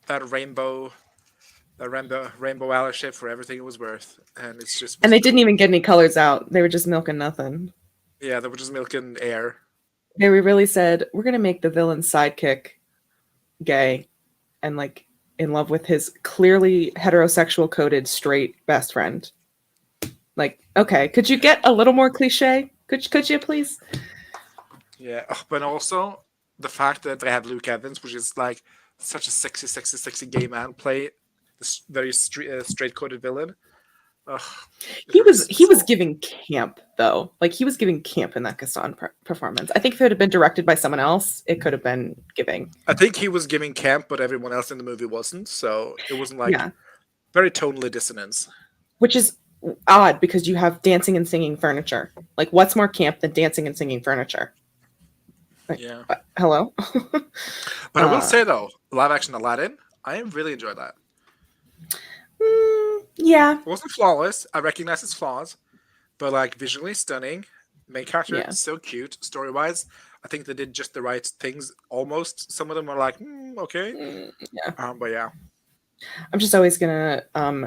rainbow allyship for everything it was worth. And it's just And they didn't even get any colors out. They were just milking nothing. Yeah, they were just milking air. They really said, we're gonna make the villain's sidekick gay and like in love with his clearly heterosexual coded straight best friend. Like, okay, could you get a little more cliche? Could you please? Yeah, but also the fact that they had Luke Evans, which is like such a sexy gay man, play this very straight-coded villain. He was giving camp though. Like he was giving camp in that Gaston performance. I think if it had been directed by someone else, it could have been giving. I think he was giving camp, but everyone else in the movie wasn't. So it wasn't like very tonally dissonance. Which is odd because you have dancing and singing furniture. Like what's more camp than dancing and singing furniture? Like, yeah. Hello. But I will say though, live action Aladdin, I really enjoyed that. Yeah. It wasn't flawless. I recognize its flaws, but like visually stunning. Main character so cute. Story wise, I think they did just the right things. Almost. Some of them are like, okay. Yeah. But yeah. I'm just always gonna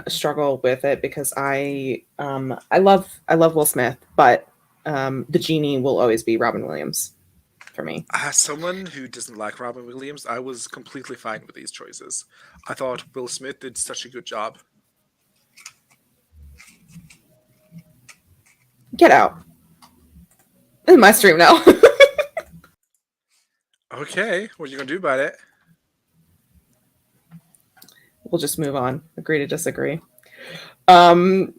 struggle with it because I love Will Smith, but the genie will always be Robin Williams for me. As someone who doesn't like Robin Williams, I was completely fine with these choices. I thought Will Smith did such a good job. Get out. This is my stream now. Okay, what are you gonna do about it? we'll just move on. Agree to disagree. Mine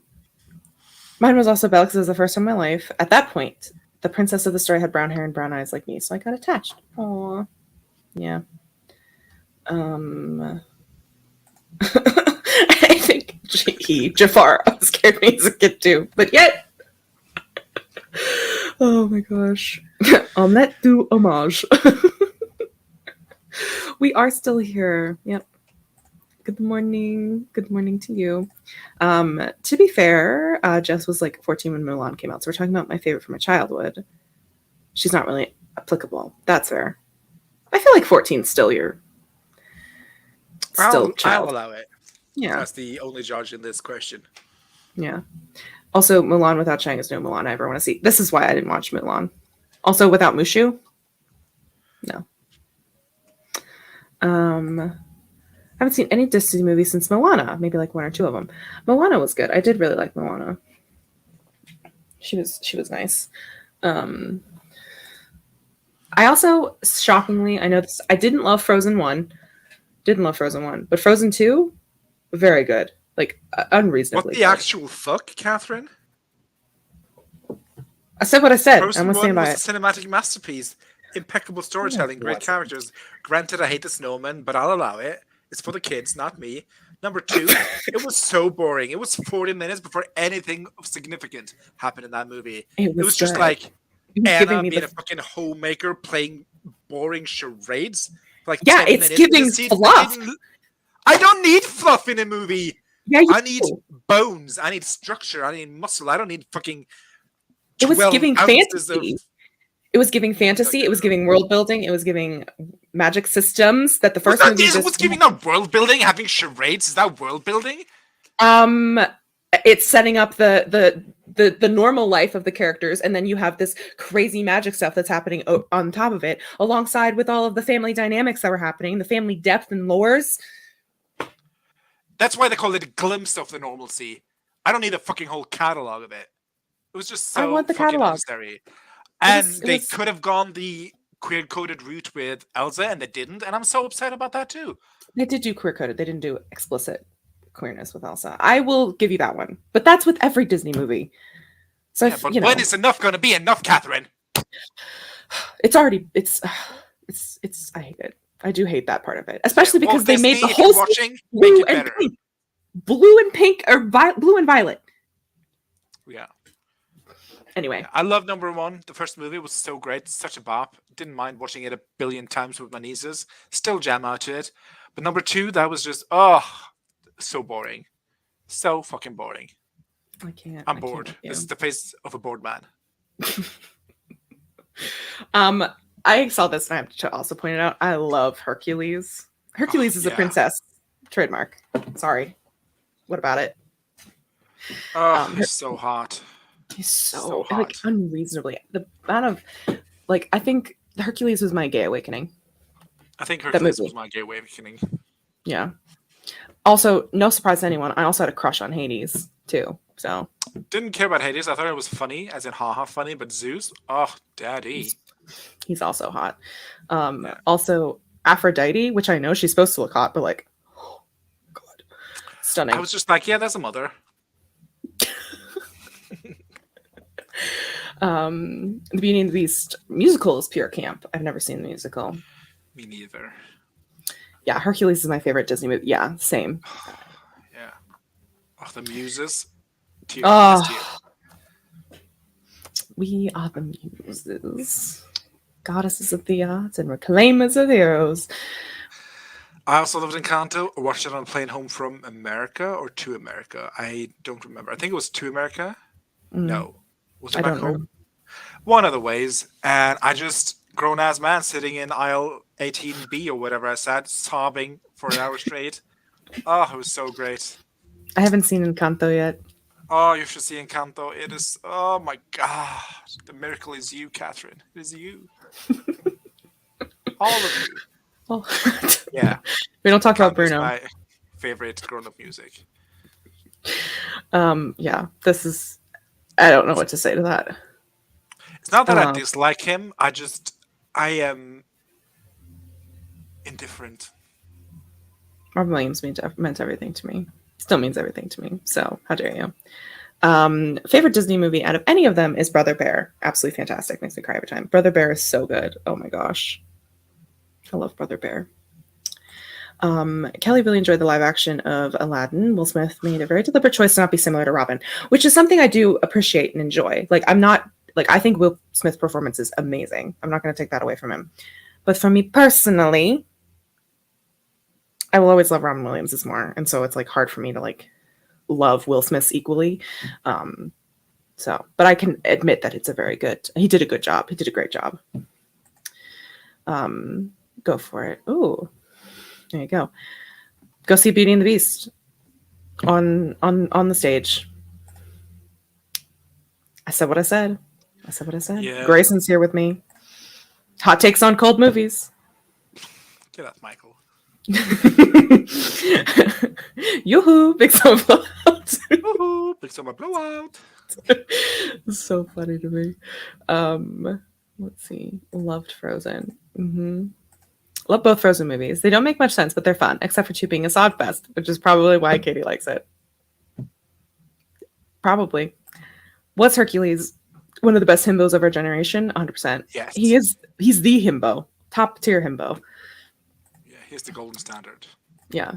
was also Bella because it was the first time in my life. At that point, the princess of the story had brown hair and brown eyes like me, so I got attached. Aww. Yeah. I think Jafar scared me as a kid too, but yet. Oh my gosh. Omelette du homage. We are still here. Yep. Good morning. Good morning to you. To be fair, Jess was like 14 when Mulan came out, so we're talking about my favorite from my childhood. She's not really applicable. That's fair. I feel like 14 still your still child. I'll allow it. Yeah. That's the only judge in this question. Yeah. Also, Mulan without Chang is no Mulan I ever want to see. This is why I didn't watch Mulan. Also, without Mushu? No. I haven't seen any Disney movies since Moana. Maybe like one or two of them. Moana was good. I did really like Moana. She was nice. I also, shockingly, I know this, I didn't love Frozen 1. But Frozen 2, very good. Like, unreasonably What the good. actual fuck, Catherine? I said what I said. Frozen I'm going to 1 stand by was it. a cinematic masterpiece. Impeccable storytelling, great characters. Granted, I hate the snowman, but I'll allow it. It's for the kids, not me. Number 2, it was so boring. It was 40 minutes before anything of significant happened in that movie. It was just good. like It was Anna giving me being the- a fucking homemaker playing boring charades. For like Yeah, 10 it's minutes. giving Just see- fluff. I don't need fluff in a movie. Yeah, you I need do. bones. I need structure. I need muscle. I don't need fucking. It was 12 giving ounces fantasy. of- It was giving fantasy. It was giving world building. It was giving magic systems that the first movie just was giving that world building, having charades. Is that world building? It's setting up the normal life of the characters, and then you have this crazy magic stuff that's happening on top of it, alongside with all of the family dynamics that were happening, the family depth and lores. That's why they call it a glimpse of the normalcy. I don't need a fucking whole catalog of it. It was just so I want the fucking catalog. unnecessary. And It they was- could have gone the queer-coded route with Elsa, and they didn't. And I'm so upset about that too. They did do queer coded. They didn't do explicit queerness with Elsa. I will give you that one, but that's with every Disney movie. So Yeah, but when is enough going to be enough, Catherine? it's already it's I hate it. I do hate that part of it, especially Yeah, well, because they made the Disney, if you're whole watching, blue make it and better. pink, blue and pink, or blue and violet. Yeah. Anyway, I love number 1. The first movie was so great. Such a bop. Didn't mind watching it a billion times with my nieces. Still jam out to it. But number 2, that was just, so boring. So fucking boring. I can't. I'm I bored. can't, This is the face of a bored man. I saw this and I have to also point it out. I love Hercules. Hercules is a yeah. princess. Trademark. Sorry. What about it? Oh, he's so hot. He's so So like hot. unreasonably. The amount of like I think Hercules was my gay awakening. I think Hercules movie. was my gay awakening. Yeah. Also, no surprise to anyone, I also had a crush on Hades too. So Didn't care about Hades. I thought it was funny, as in haha funny, but Zeus, oh, daddy. he's also hot. Also Aphrodite, which I know she's supposed to look hot, but like, oh god, stunning. I was just like, yeah, that's a mother. The Beauty and the Beast musical is pure camp. I've never seen the musical. Me neither. Yeah, Hercules is my favorite Disney movie. Yeah, same. Yeah. Oh, the muses. Tears. Oh. Tears. We are the muses, goddesses of the arts and reclaimers of heroes. I also lived in Encanto. I watched it on a plane home from America or to America. I don't remember. I think it was to America. No. Was it I back don't home? know. One of the ways. And I just, grown ass man sitting in aisle 18B or whatever I sat, sobbing for an hour straight. Oh, it was so great. I haven't seen Encanto yet. Oh, you should see Encanto. It is, oh my god. The miracle is you, Catherine. It is you. All of you. Oh. Yeah. We don't talk about Encanto is Bruno. my favorite grown-up music. Yeah, this is. I don't know what to say to that. It's not that I dislike him. I am indifferent. Robin Williams meant everything to me. Still means everything to me. So how dare you? Favorite Disney movie out of any of them is Brother Bear. Absolutely fantastic. Makes me cry every time. Brother Bear is so good. Oh my gosh. I love Brother Bear. Kelly really enjoyed the live action of Aladdin. Will Smith made a very deliberate choice to not be similar to Robin, which is something I do appreciate and enjoy. Like, I think Will Smith's performance is amazing. I'm not going to take that away from him. But for me personally, I will always love Robin Williams more. And so it's like hard for me to like love Will Smith's equally. But I can admit that he did a good job. He did a great job. Go for it. Ooh, there you go. Go see Beauty and the Beast on the stage. I said what I said. Yeah. Grayson's here with me. Hot takes on cold movies. Get out, Michael. Yoo-hoo, big summer blowout. Woohoo, big summer blowout. So funny to me. Let's see. Loved Frozen. Love both Frozen movies. They don't make much sense, but they're fun, except for 2 being a sod fest, which is probably why Katie likes it. Probably. Was Hercules one of the best himbos of our generation? 100%. Yes. He's the himbo. Top tier himbo. Yeah, he's the golden standard. Yeah.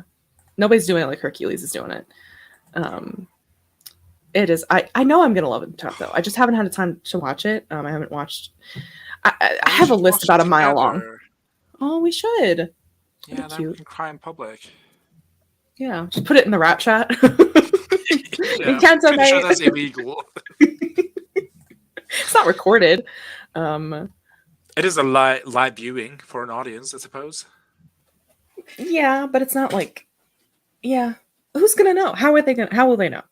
Nobody's doing it like Hercules is doing it. It is. I know I'm gonna love it tough though. I just haven't had the time to watch it. I haven't watched. I have a list about a mile long. Oh, we should. Yeah, then we can cry in public. Yeah, just put it in the rap chat. Yeah, pretty sure that's illegal. It's not recorded. It is a live viewing for an audience, I suppose. Yeah, but it's not like. Yeah, who's gonna know? How will they know?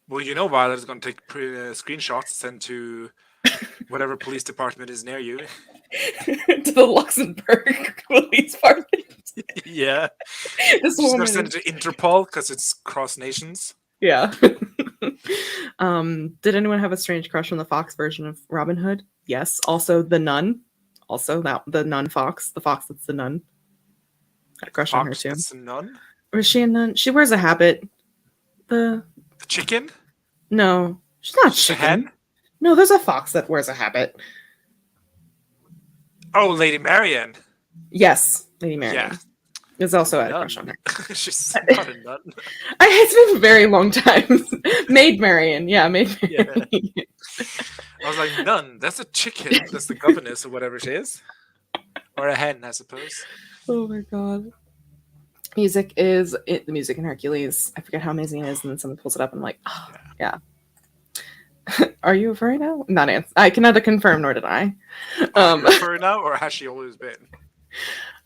Well, you know, Violet is going to take screenshots, send to whatever police department is near you. To the Luxembourg police department. Yeah. This She's going to send it to Interpol because it's cross nations. Yeah. Did anyone have a strange crush on the Fox version of Robin Hood? Yes. Also, the nun. Also, the nun fox. The fox that's the nun. Had a crush on her too. That's the nun? Or is she a nun? She wears a habit. The chicken? No, she's not She's chicken. a hen? No, there's a fox that wears a habit. Oh, Lady Marian. Yes, Lady Marian. Yeah. There's also a crush on her. She's not a nun. It's been a very long time. Maid Marian. Yeah, Maid Marian. Yeah. I was like, nun, that's a chicken. That's the governess or whatever she is. Or a hen, I suppose. Oh my god. Music is the music in Hercules. I forget how amazing it is, and then someone pulls it up and I'm like, oh, yeah. Are you a furry now? Not answer. I can neither confirm nor deny. Are you a furry now, or has she always been?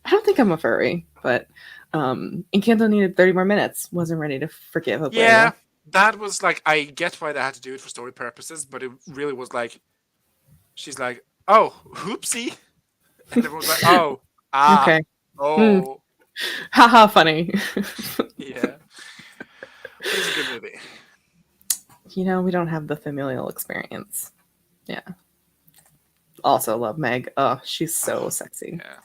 I don't think I'm a furry, but Encanto needed 30 more minutes. Wasn't ready to forgive. Yeah, that was like, I get why they had to do it for story purposes, but it really was like, she's like, oh, hoopsie. And everyone's like, oh, okay. Oh. Haha, funny. Yeah. It's a good movie. You know, we don't have the familial experience. Yeah. Also love Meg. Oh, she's so sexy. Yeah.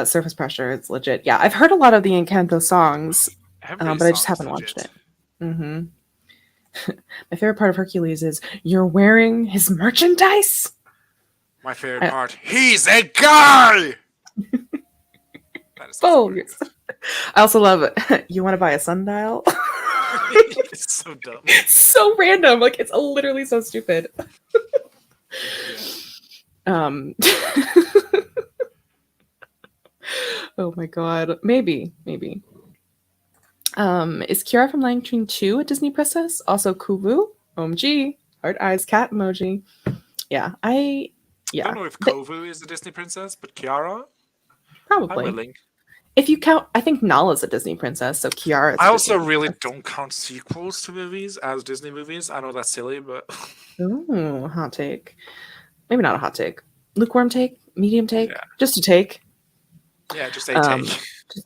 Surface Pressure is legit. Yeah, I've heard a lot of the Encanto songs, but I just haven't watched it. Mm-hmm. My favorite part of Hercules is you're wearing his merchandise. My favorite part, he's a guy! Oh, yes. I also love it. You want to buy a sundial? It's so dumb. So random. Like, it's literally so stupid. Oh my god. Maybe. Is Kiara from Lion King 2 a Disney princess? Also Kuvu? OMG. Heart eyes cat emoji. Yeah. I don't know if Kovu is a Disney princess, but Kiara? Probably. I'm willing. If you count, I think Nala's a Disney princess, so Kiara is I also really don't count sequels to movies as Disney movies. I know that's silly, but... Ooh, hot take. Maybe not a hot take. Lukewarm take? Medium take? Yeah. Just a take. Yeah, just a take.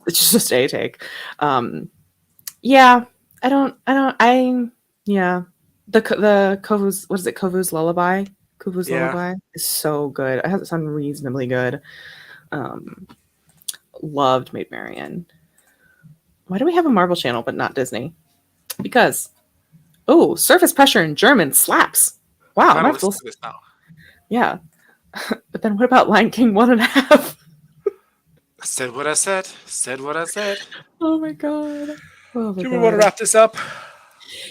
It's just a take. Yeah. Yeah. The Kovu's, what is it? Kovu's Lullaby? Kovu's Lullaby is so good. It has it sound reasonably good. loved Maid Marian. Why do we have a Marvel channel but not Disney? Because, surface pressure in German slaps. Wow. I'm listen to this now. Yeah. But then what about Lion King 1.5? Said what I said. Said what I said. Oh my god. Oh my Do we want to wrap this up?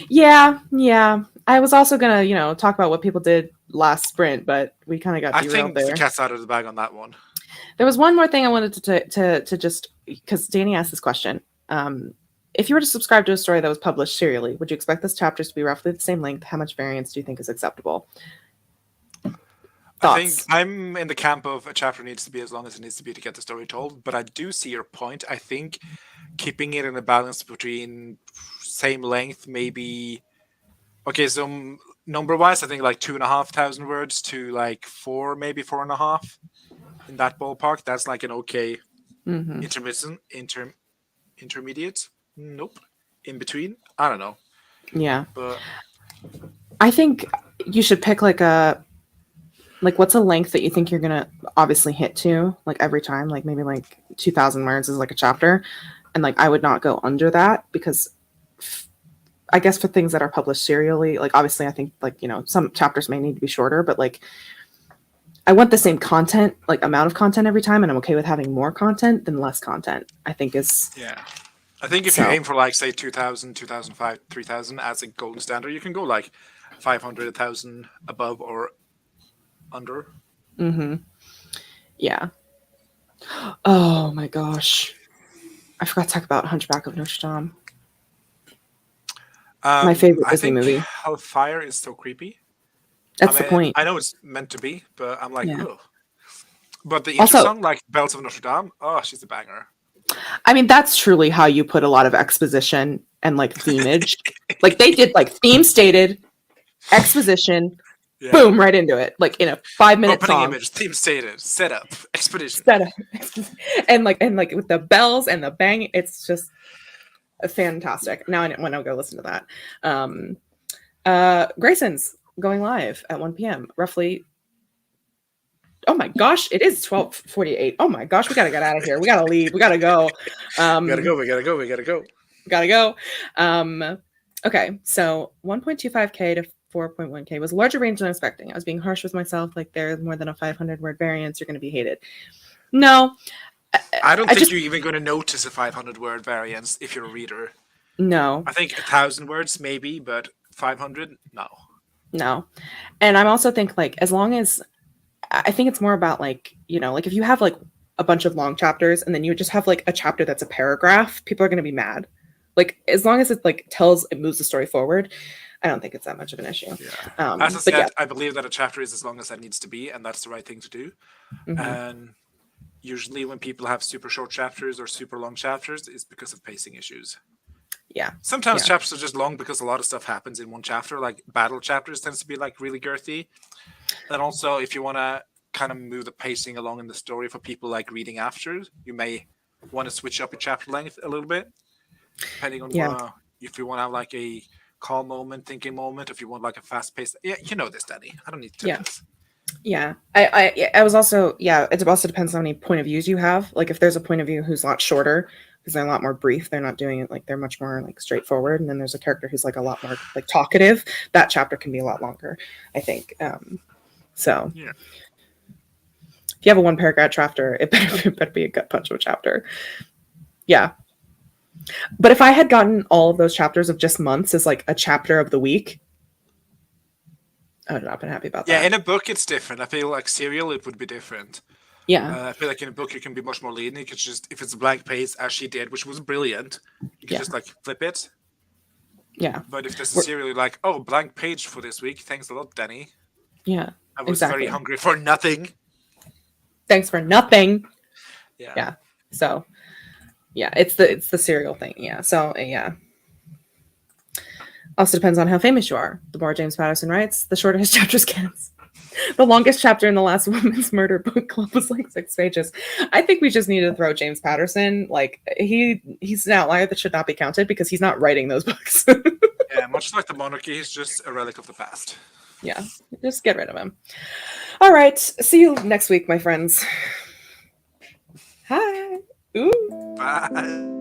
Yeah. I was also gonna, talk about what people did last sprint, but we kind of got derailed I think there. the cat's out of the bag on that one. There was one more thing I wanted to just, because Danny asked this question. If you were to subscribe to a story that was published serially, would you expect this chapters to be roughly the same length? How much variance do you think is acceptable? I think I'm in the camp of a chapter needs to be as long as it needs to be to get the story told, but I do see your point. I think keeping it in a balance between same length, maybe... Okay, so number-wise, I think like 2,500 words to like 4, maybe 4.5 in that ballpark. That's like an okay intermediate. Nope. In between. I don't know. Yeah. But I think you should pick what's a length that you think you're gonna obviously hit to every time, maybe 2,000 words is a chapter, and I would not go under that, because I guess for things that are published serially, obviously I think some chapters may need to be shorter, but I want the same content, amount of content every time, and I'm okay with having more content than less content. I think is I think if you aim for say 2,000, 2,500, 3,000 as a golden standard, you can go 500, 1,000 above or under. Yeah. Oh my gosh, I forgot to talk about Hunchback of Notre Dame. My favorite Disney movie. Hellfire is so creepy. That's the point. I know it's meant to be, but I'm oh. But the intro song, Bells of Notre Dame, she's a banger. I mean, that's truly how you put a lot of exposition and themage. They did theme stated, exposition, boom, right into it. In a 5-minute opening song. Image, theme stated, setup, expedition. And with the bells and the bang, it's just fantastic. Now I want to go listen to that. Grayson's going live at 1 p.m. roughly. Oh my gosh, it is 12:48. Oh my gosh, we gotta get out of here. We gotta leave. We gotta go. We gotta go. Okay, so 1.25K to 4.1K was a larger range than I was expecting. I was being harsh with myself. There's more than a 500 word variance, you're gonna be hated. No. I don't think you're even going to notice a 500 word variance if you're a reader. No. I think 1,000 words maybe, but 500, no. And I'm also think as long as I think it's more about if you have a bunch of long chapters and then you just have a chapter that's a paragraph, people are going to be mad. As long as it it moves the story forward, I don't think it's that much of an issue. Yeah. As I said, I believe that a chapter is as long as that needs to be, and that's the right thing to do. And usually when people have super short chapters or super long chapters, it's because of pacing issues. Yeah. Sometimes chapters are just long because a lot of stuff happens in one chapter. Battle chapters tends to be really girthy. And also, if you want to kind of move the pacing along in the story for people reading after, you may want to switch up your chapter length a little bit, depending on if you want to have a calm moment, thinking moment, if you want a fast pace. Yeah, you know this, Danny. I don't need to tell this. Yeah, I was also, it also depends on how many point of views you have. If there's a point of view who's a lot shorter, because they're a lot more brief, they're not doing it they're much more straightforward, and then there's a character who's a lot more talkative, that chapter can be a lot longer, I think. So if you have a 1 paragraph chapter, it better be a gut punch of a chapter. Yeah. But if I had gotten all of those chapters of just months as a chapter of the week, I would not have been happy about that. Yeah, in a book it's different. I feel serial it would be different. Yeah. I feel in a book you can be much more lenient. You could just, if it's a blank page as she did, which was brilliant, you can just flip it. Yeah. But if there's a serial blank page for this week, thanks a lot, Danny. Yeah. I was very hungry for nothing. Thanks for nothing. Yeah. So it's the serial thing. Yeah. So also depends on how famous you are. The more James Patterson writes, the shorter his chapters gets. The longest chapter in the last Women's Murder Book Club was 6 pages. I think we just need to throw James Patterson. He's an outlier that should not be counted because he's not writing those books. Yeah, much like the monarchy, he's just a relic of the past. Yeah, just get rid of him. All right, see you next week, my friends. Hi. Ooh. Bye.